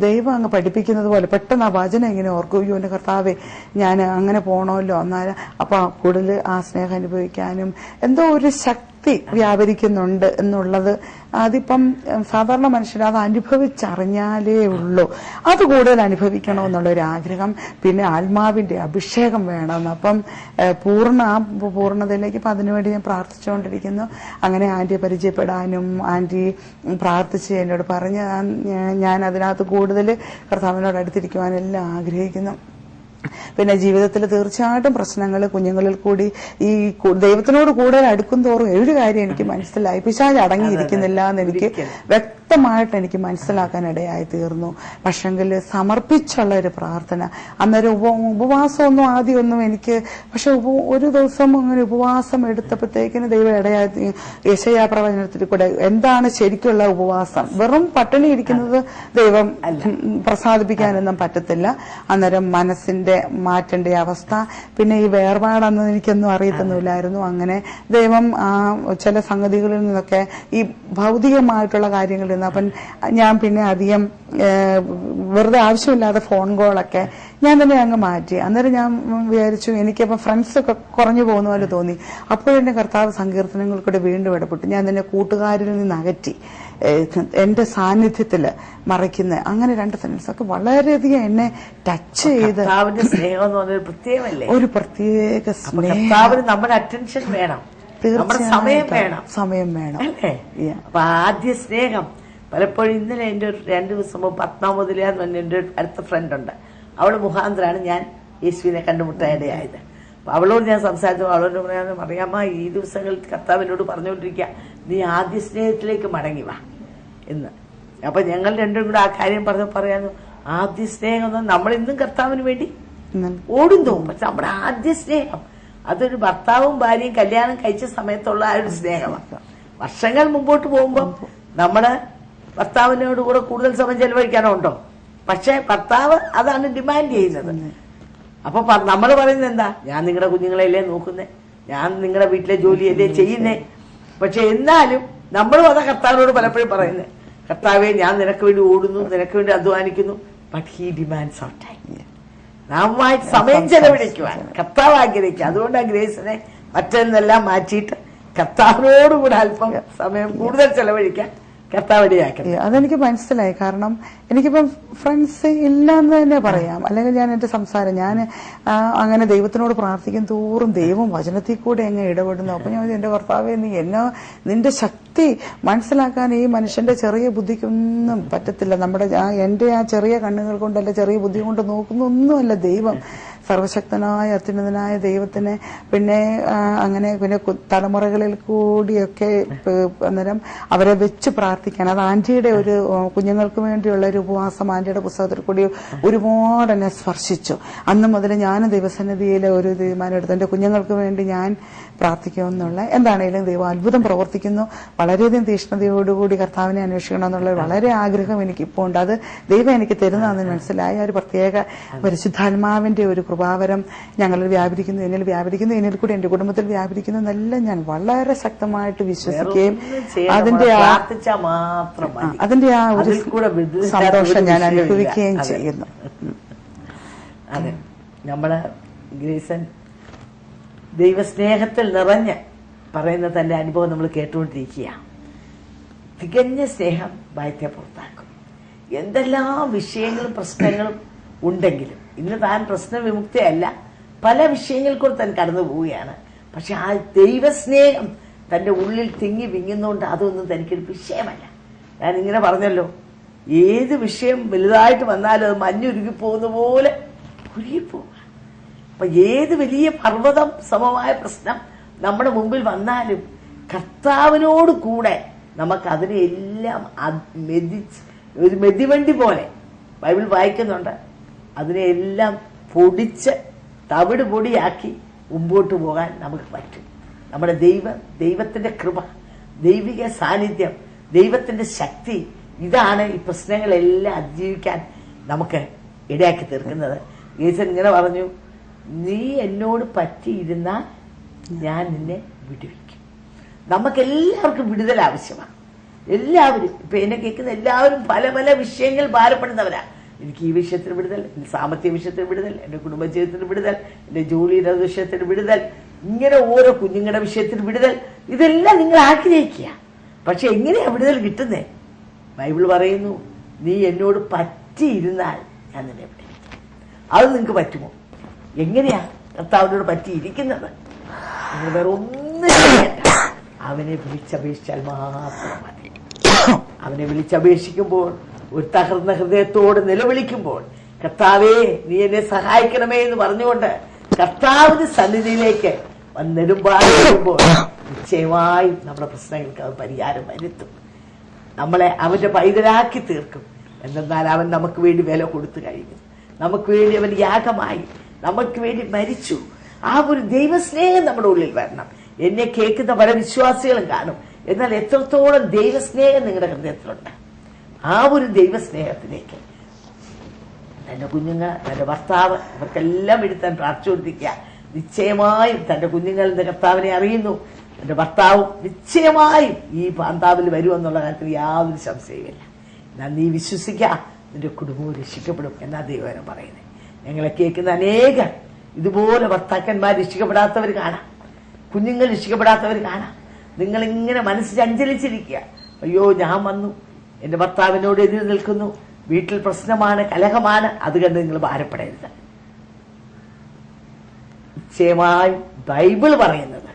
ദൈവം അങ്ങ് പഠിപ്പിക്കുന്നത് പോലെ പെട്ടെന്ന് ആ വചനം ഇങ്ങനെ ഓർക്കും, എന്റെ കർത്താവെ ഞാൻ അങ്ങനെ പോണമല്ലോ, എന്നാലും അപ്പൊ കൂടുതൽ ആ സ്നേഹം അനുഭവിക്കാനും എന്തോ ഒരു ശക്തി വ്യാപരിക്കുന്നുണ്ട് എന്നുള്ളത് അതിപ്പം സാധാരണ മനുഷ്യർ അത് അനുഭവിച്ചറിഞ്ഞാലേ ഉള്ളൂ. അത് കൂടുതൽ അനുഭവിക്കണമെന്നുള്ള ഒരു ആഗ്രഹം. പിന്നെ ആത്മാവിന്റെ അഭിഷേകം വേണമെന്ന്. അപ്പം പൂർണ്ണതയിലേക്ക് ഇപ്പം അതിനുവേണ്ടി ഞാൻ പ്രാർത്ഥിച്ചുകൊണ്ടിരിക്കുന്നു. അങ്ങനെ ആന്റിയെ പരിചയപ്പെടാനും ആന്റി പ്രാർത്ഥിച്ച് എന്നോട് പറഞ്ഞ് ഞാൻ അതിനകത്ത് കൂടുതൽ കർത്താവിനോട് അടുത്തിരിക്കുവാനും എല്ലാം ആഗ്രഹിക്കുന്നു. പിന്നെ ജീവിതത്തിൽ തീർച്ചയായിട്ടും പ്രശ്നങ്ങൾ കുഞ്ഞുങ്ങളിൽ കൂടി ഈ ദൈവത്തിനോട് കൂടുതൽ അടുക്കും തോറും ഒരു കാര്യം എനിക്ക് മനസ്സിലായി, പിശാച് അടങ്ങിയിരിക്കുന്നില്ല എന്ന് എനിക്ക് വ്യക്തമായിട്ട് എനിക്ക് മനസ്സിലാക്കാൻ ഇടയായി തീർന്നു. പക്ഷെങ്കിൽ സമർപ്പിച്ചുള്ള ഒരു പ്രാർത്ഥന, അന്നേരം ഉപവാസമൊന്നും ആദ്യമൊന്നും എനിക്ക്, പക്ഷെ ഒരു ദിവസം അങ്ങനെ ഉപവാസം എടുത്തപ്പോഴത്തേക്കിന് ദൈവം ഇടയായി. യെശയ്യാ പ്രവചനത്തിൽ കൂടെ എന്താണ് ശരിക്കുള്ള ഉപവാസം? വെറും പട്ടിണി ഇരിക്കുന്നത് ദൈവം പ്രസാദിപ്പിക്കാനൊന്നും പറ്റത്തില്ല. അന്നേരം മനസ്സിന്റെ മാറ്റേണ്ട അവസ്ഥ, പിന്നെ ഈ വേർപാടെന്ന് എനിക്കൊന്നും അറിയത്തൊന്നുമില്ലായിരുന്നു. അങ്ങനെ ദൈവം ചില സംഗതികളിൽ നിന്നൊക്കെ ഈ ഭൗതികമായിട്ടുള്ള കാര്യങ്ങളിൽ നിന്ന്, അപ്പം ഞാൻ പിന്നെ അധികം വെറുതെ ആവശ്യമില്ലാതെ ഫോൺ കോളൊക്കെ ഞാൻ തന്നെ അങ്ങ് മാറ്റി. അന്നേരം ഞാൻ വിചാരിച്ചു എനിക്കപ്പം ഫ്രണ്ട്സൊക്കെ കുറഞ്ഞു പോകുന്ന പോലെ തോന്നി. അപ്പോഴെന്റെ കർത്താവ് സങ്കീർത്തനങ്ങൾ കൂടെ വീണ്ടും ഇടപെട്ടു. ഞാൻ തന്നെ കൂട്ടുകാരിൽ നിന്ന് അകറ്റി എന്റെ സാന്നിധ്യത്തില് മറയ്ക്കുന്ന അങ്ങനെ 2 സെന്റൻസൊക്കെ വളരെയധികം എന്നെ ടച്ച് ചെയ്ത്.
സ്നേഹം എന്ന് പറഞ്ഞൊരു പ്രത്യേകമല്ലേ, ഒരു
പ്രത്യേക
സ്നേഹം. നമ്മുടെ അറ്റൻഷൻ വേണം,
സമയം വേണം
അല്ലേ? അപ്പൊ ആദ്യ സ്നേഹം പലപ്പോഴും ഇന്നലെ എന്റെ 2 ദിവസം മുമ്പ് പത്മാവതിലെന്ന് പറഞ്ഞ എന്റെ അടുത്ത ഫ്രണ്ട് ഉണ്ട്. അവള് മുഖാന്തരാണ് ഞാൻ യേശുവിനെ കണ്ടുമുട്ടാനിടയായത്. അപ്പൊ അവളോട് ഞാൻ സംസാരിച്ചപ്പോൾ അവളോട് പറയാൻ അറിയാമ, ഈ ദിവസങ്ങളിൽ കർത്താവിനോട് പറഞ്ഞുകൊണ്ടിരിക്കുക, നീ ആദ്യ സ്നേഹത്തിലേക്ക് മടങ്ങി വാ എന്ന്. അപ്പൊ ഞങ്ങൾ രണ്ടും കൂടെ ആ കാര്യം പറയാനു, ആദ്യ സ്നേഹം നമ്മൾ ഇന്നും കർത്താവിന് വേണ്ടി ഓടുന്നു. പക്ഷെ നമ്മുടെ ആദ്യ സ്നേഹം അതൊരു ഭർത്താവും ഭാര്യയും കല്യാണം കഴിച്ച സമയത്തുള്ള ആ ഒരു സ്നേഹമാണ്. വർഷങ്ങൾ മുമ്പോട്ട് പോകുമ്പോൾ നമ്മള് ഭർത്താവിനോട് കൂടെ കൂടുതൽ സമയം ചെലവഴിക്കാനോ ഉണ്ടോ? പക്ഷെ ഭർത്താവ് അതാണ് ഡിമാൻഡ് ചെയ്യുന്നത്. അപ്പൊ നമ്മൾ പറയുന്നത് എന്താ, ഞാൻ നിങ്ങളുടെ കുഞ്ഞുങ്ങളെയല്ലേ നോക്കുന്നേ, ഞാൻ നിങ്ങളുടെ വീട്ടിലെ ജോലിയല്ലേ ചെയ്യുന്നേ. പക്ഷെ എന്നാലും നമ്മളും അതാ കർത്താവിനോട് പലപ്പോഴും പറയുന്നത്, കർത്താവെ ഞാൻ നിനക്ക് വേണ്ടി ഓടുന്നു, നിനക്ക് വേണ്ടി അധ്വാനിക്കുന്നു. But he demands our time. നാമുമായിട്ട് സമയം ചെലവഴിക്കുവാൻ കർത്താവ് ആഗ്രഹിക്കുക. അതുകൊണ്ട് ആ ഗ്രേസിനെ മറ്റൊന്നെല്ലാം മാറ്റിയിട്ട് കർത്താവിനോടുകൂടെ അല്പം സമയം കൂടുതൽ ചെലവഴിക്കാൻ കർത്താവടിയാക്കി.
അതെനിക്ക് മനസ്സിലായി. കാരണം എനിക്കിപ്പം ഫ്രണ്ട്സ് ഇല്ലാന്ന് തന്നെ പറയാം. അല്ലെങ്കിൽ ഞാൻ എന്റെ സംസാരം ഞാൻ അങ്ങനെ ദൈവത്തിനോട് പ്രാർത്ഥിക്കും തോറും ദൈവം വചനത്തിൽ കൂടെ എങ്ങനെ ഇടപെടുന്നു. അപ്പൊ ഞാൻ എന്റെ കർത്താവേ, നീ നിന്റെ ശക്തി മനസ്സിലാക്കാൻ ഈ മനുഷ്യന്റെ ചെറിയ ബുദ്ധിക്കൊന്നും പറ്റത്തില്ല. എന്റെ ആ ചെറിയ കണ്ണുകൾ കൊണ്ടല്ല, ചെറിയ ബുദ്ധി കൊണ്ട് നോക്കുന്നൊന്നുമല്ല ദൈവം. സർവശക്തനായ അത്യുന്നതനായ ദൈവത്തിനെ പിന്നെ തലമുറകളിൽ കൂടിയൊക്കെ അന്നേരം അവരെ വെച്ച് പ്രാർത്ഥിക്കാൻ, അത് ആന്റിയുടെ ഒരു കുഞ്ഞുങ്ങൾക്ക് വേണ്ടിയുള്ള ഒരു ഉപവാസം ആന്റിയുടെ പുസ്തകത്തിൽ കൂടി ഒരുപാട് എന്നെ സ്പർശിച്ചു. അന്ന് മുതൽ ഞാൻ ദൈവസന്നിധിയിലെ ഒരു തീരുമാനം എടുത്തു. എന്റെ കുഞ്ഞുങ്ങൾക്ക് വേണ്ടി ഞാൻ പ്രാർത്ഥിക്കുമെന്നുള്ള എന്താണേലും ദൈവം അത്ഭുതം പ്രവർത്തിക്കുന്നു. വളരെയധികം തീഷ്ണതയോടുകൂടി കർത്താവിനെ അന്വേഷിക്കണം എന്നുള്ള വളരെ ആഗ്രഹം എനിക്കിപ്പോൾ ഉണ്ട്. അത് ദൈവം എനിക്ക് തരുന്നതെന്ന് മനസ്സിലായ ഒരു പ്രത്യേക പരിശുദ്ധാത്മാവിന്റെ ഒരു കൃപാവരം ഞങ്ങളിൽ വ്യാപരിക്കുന്നു, എന്നിൽ കൂടി എന്റെ കുടുംബത്തിൽ വ്യാപരിക്കുന്നു എന്നെല്ലാം ഞാൻ വളരെ ശക്തമായിട്ട് വിശ്വസിക്കുകയും അതിന്റെ ആ ഒരു സന്തോഷം ഞാൻ അനുഭവിക്കുകയും ചെയ്യുന്നു.
അതെ, നമ്മള് ഗ്രേസൻ ദൈവസ്നേഹത്തിൽ നിറഞ്ഞ് പറയുന്ന തന്റെ അനുഭവം നമ്മൾ കേട്ടുകൊണ്ടിരിക്കുക. തികഞ്ഞ സ്നേഹം ഭയത്തെ പുറത്താക്കും. എന്തെല്ലാം വിഷയങ്ങളും പ്രശ്നങ്ങളും ഉണ്ടെങ്കിലും ഇന്ന് താൻ പ്രശ്നവിമുക്തയല്ല, പല വിഷയങ്ങൾ കൂടെ താൻ കടന്നു പോവുകയാണ്. പക്ഷെ ആ ദൈവസ്നേഹം തന്റെ ഉള്ളിൽ തിങ്ങി വിങ്ങുന്നതുകൊണ്ട് അതൊന്നും തനിക്കൊരു വിഷയമല്ല. ഞാൻ ഇങ്ങനെ പറഞ്ഞല്ലോ, ഏത് വിഷയം വലുതായിട്ട് വന്നാലും അത് മഞ്ഞുരുകി പോകുന്ന പോലെ ഉരുകിപ്പോവുക. അപ്പൊ ഏത് വലിയ പർവ്വതം സമമായ പ്രശ്നം നമ്മുടെ മുമ്പിൽ വന്നാലും കർത്താവിനോട് കൂടെ നമുക്ക് അതിനെല്ലാം ഒരു മെതിവണ്ടി പോലെ ബൈബിൾ വായിക്കുന്നുണ്ട്. അതിനെല്ലാം പൊടിച്ച് തവിട് പൊടിയാക്കി മുമ്പോട്ട് പോകാൻ നമുക്ക് പറ്റും. നമ്മുടെ ദൈവത്തിന്റെ കൃപ, ദൈവിക സാന്നിധ്യം, ദൈവത്തിന്റെ ശക്തി, ഇതാണ് ഈ പ്രശ്നങ്ങളെല്ലാം അതിജീവിക്കാൻ നമുക്ക് ഇടയാക്കി തീർക്കുന്നത്. യേശു ഇങ്ങനെ പറഞ്ഞു, നീ എന്നോട് പറ്റിയിരുന്നാൽ ഞാൻ നിന്നെ വിടുവിക്കും. നമുക്കെല്ലാവർക്കും വിടുതൽ ആവശ്യമാണ്. എല്ലാവരും, ഇപ്പൊ എന്നെ കേൾക്കുന്ന എല്ലാവരും പല പല വിഷയങ്ങൾ ഭാരപ്പെടുന്നവരാ. എനിക്ക് ഈ വിഷയത്തിന് വിടുതൽ, എന്റെ സാമ്പത്തിക വിഷയത്തിന് വിടുതൽ, എന്റെ കുടുംബജീവിതത്തിന് വിടുതൽ, എന്റെ ജോലിയുടെ വിഷയത്തിന് വിടുതൽ, ഇങ്ങനെ ഓരോ കുഞ്ഞുങ്ങളുടെ വിഷയത്തിന് വിടുതൽ, ഇതെല്ലാം നിങ്ങൾ ആഗ്രഹിക്കുക. പക്ഷെ എങ്ങനെയാ വിടുതൽ കിട്ടുന്നേ? ബൈബിൾ പറയുന്നു, നീ എന്നോട് പറ്റിയിരുന്നാൽ ഞാൻ നിന്നെ വിടുവിക്കും. അത് നിങ്ങൾക്ക് പറ്റുമോ? എങ്ങനെയാ കർത്താവിനോട് പറ്റിയിരിക്കുന്നത്? നിങ്ങൾ വേറെ ഒന്നും ചെയ്യണ്ട, അവനെ വിളിച്ചപേക്ഷിച്ചാൽ മാത്രം മതി. അവനെ വിളിച്ചപേക്ഷിക്കുമ്പോൾ, ഒരു തകർന്ന ഹൃദയത്തോട് നിലവിളിക്കുമ്പോൾ, കർത്താവേ നീ എന്നെ സഹായിക്കണമേ എന്ന് പറഞ്ഞുകൊണ്ട് കർത്താവിന്റെ സന്നിധിയിലേക്ക് നെടുമ്പാടുമ്പോൾ നിശ്ചയമായും നമ്മുടെ പ്രശ്നങ്ങൾക്ക് അത് പരിഹാരം വരുത്തും. നമ്മളെ അവന്റെ പൈതലാക്കി തീർക്കും. എന്തെന്നാൽ അവൻ നമുക്ക് വേണ്ടി വില കൊടുത്തു കഴിഞ്ഞു. നമുക്ക് വേണ്ടി അവൻ യാഗമായി, നമുക്ക് വേണ്ടി മരിച്ചു. ആ ഒരു ദൈവസ്നേഹം നമ്മുടെ ഉള്ളിൽ വരണം. എന്നെ കേൾക്കുന്ന പല വിശ്വാസികളും കാണും. എന്നാൽ എത്രത്തോളം ദൈവസ്നേഹം നിങ്ങളുടെ ഹൃദയത്തിലുണ്ട്? ആ ഒരു ദൈവസ്നേഹത്തിലേക്ക് തന്റെ കുഞ്ഞുങ്ങൾ, തന്റെ ഭർത്താവ്, അവർക്കെല്ലാം എടുത്താൻ പ്രാർത്ഥിച്ചുകൊണ്ടിരിക്കുക. നിശ്ചയമായും തന്റെ കുഞ്ഞുങ്ങളുടെ കർത്താവിനെ അറിയുന്നു. എന്റെ ഭർത്താവും നിശ്ചയമായും ഈ ഭർത്താവിൽ വരുമെന്നുള്ള കാര്യത്തിൽ യാതൊരു സംശയമില്ല. എന്നാൽ നീ വിശ്വസിക്കുക, നിന്റെ കുടുംബവും രക്ഷിക്കപ്പെടും എന്നാ ദൈവം പറയുന്നത്. ഞങ്ങളെ കേൾക്കുന്ന അനേകം ഇതുപോലെ ഭർത്താക്കന്മാർ രക്ഷിക്കപ്പെടാത്തവർ കാണാം, കുഞ്ഞുങ്ങൾ രക്ഷിക്കപ്പെടാത്തവർ കാണാം. നിങ്ങളിങ്ങനെ മനസ്സ് ചഞ്ചലിച്ചിരിക്കുക. അയ്യോ, ഞാൻ വന്നു, എന്റെ ഭർത്താവിനോട് എതിര് നിൽക്കുന്നു, വീട്ടിൽ പ്രശ്നമാണ്, കലഹമാണ്, അത് കണ്ട് നിങ്ങൾ ഭാരപ്പെടരുത്. നിശ്ചയമായി ബൈബിൾ പറയുന്നത്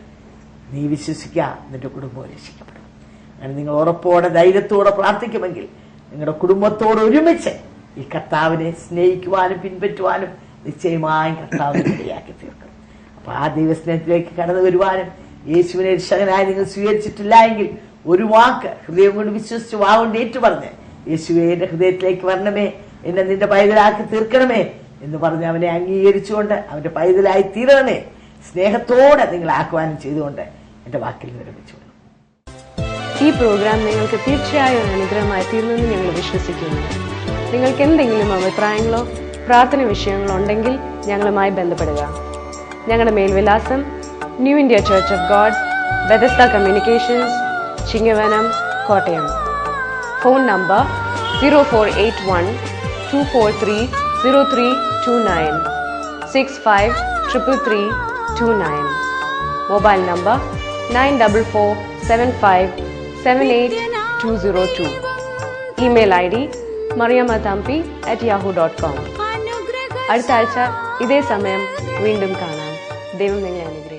നീ വിശ്വസിക്കുക, നിന്റെ കുടുംബവും രക്ഷിക്കപ്പെടും. അങ്ങനെ നിങ്ങൾ ഉറപ്പോടെ ധൈര്യത്തോടെ പ്രാർത്ഥിക്കുമെങ്കിൽ നിങ്ങളുടെ കുടുംബത്തോട് ഒരുമിച്ച് ഈ കർത്താവിനെ സ്നേഹിക്കുവാനും പിൻപറ്റുവാനും നിശ്ചയമായും കർത്താവിനെ ഇടയാക്കി തീർക്കും. അപ്പൊ ആ ദൈവസ്നേഹത്തിലേക്ക് കടന്നു വരുവാനും, യേശുവിനെ രക്ഷകനായി നിങ്ങൾ സ്വീകരിച്ചിട്ടില്ല എങ്കിൽ ഒരു വാക്ക് ഹൃദയം കൊണ്ട് വിശ്വസിച്ച് വാവുകൊണ്ട് ഏറ്റുപറഞ്ഞ്, യേശുവേ എന്റെ ഹൃദയത്തിലേക്ക് വരണമേ, എന്നെ നിന്റെ പൈതലാക്കി തീർക്കണമേ എന്ന് പറഞ്ഞ് അവനെ അംഗീകരിച്ചുകൊണ്ട് അവന്റെ പൈതലായി തീരണമേ സ്നേഹത്തോടെ നിങ്ങൾ ആഹ്വാനം ചെയ്തുകൊണ്ട് എന്റെ വാക്കിൽ വിരമിച്ചു.
ഈ പ്രോഗ്രാം നിങ്ങൾക്ക് തീർച്ചയായും ഒരു അനുഗ്രഹമായി തീർന്നെന്ന് ഞങ്ങൾ വിശ്വസിക്കുന്നു. നിങ്ങൾക്ക് എന്തെങ്കിലും അഭിപ്രായങ്ങളോ പ്രാർത്ഥന വിഷയങ്ങളോ ഉണ്ടെങ്കിൽ ഞങ്ങളുമായി ബന്ധപ്പെടുക. ഞങ്ങളുടെ മേൽവിലാസം New India Church of God, Bethesda Communications, Chingavanam, Kottayam. Phone number 0481-243-0329, 653339. Mobile number 9447578202. Email ID mariamatampi@yahoo.com. അടുത്ത ആഴ്ച ഇതേ സമയം വീണ്ടും കാണാം. ദൈവം നിങ്ങളെ അനുഗ്രഹിക്കട്ടെ.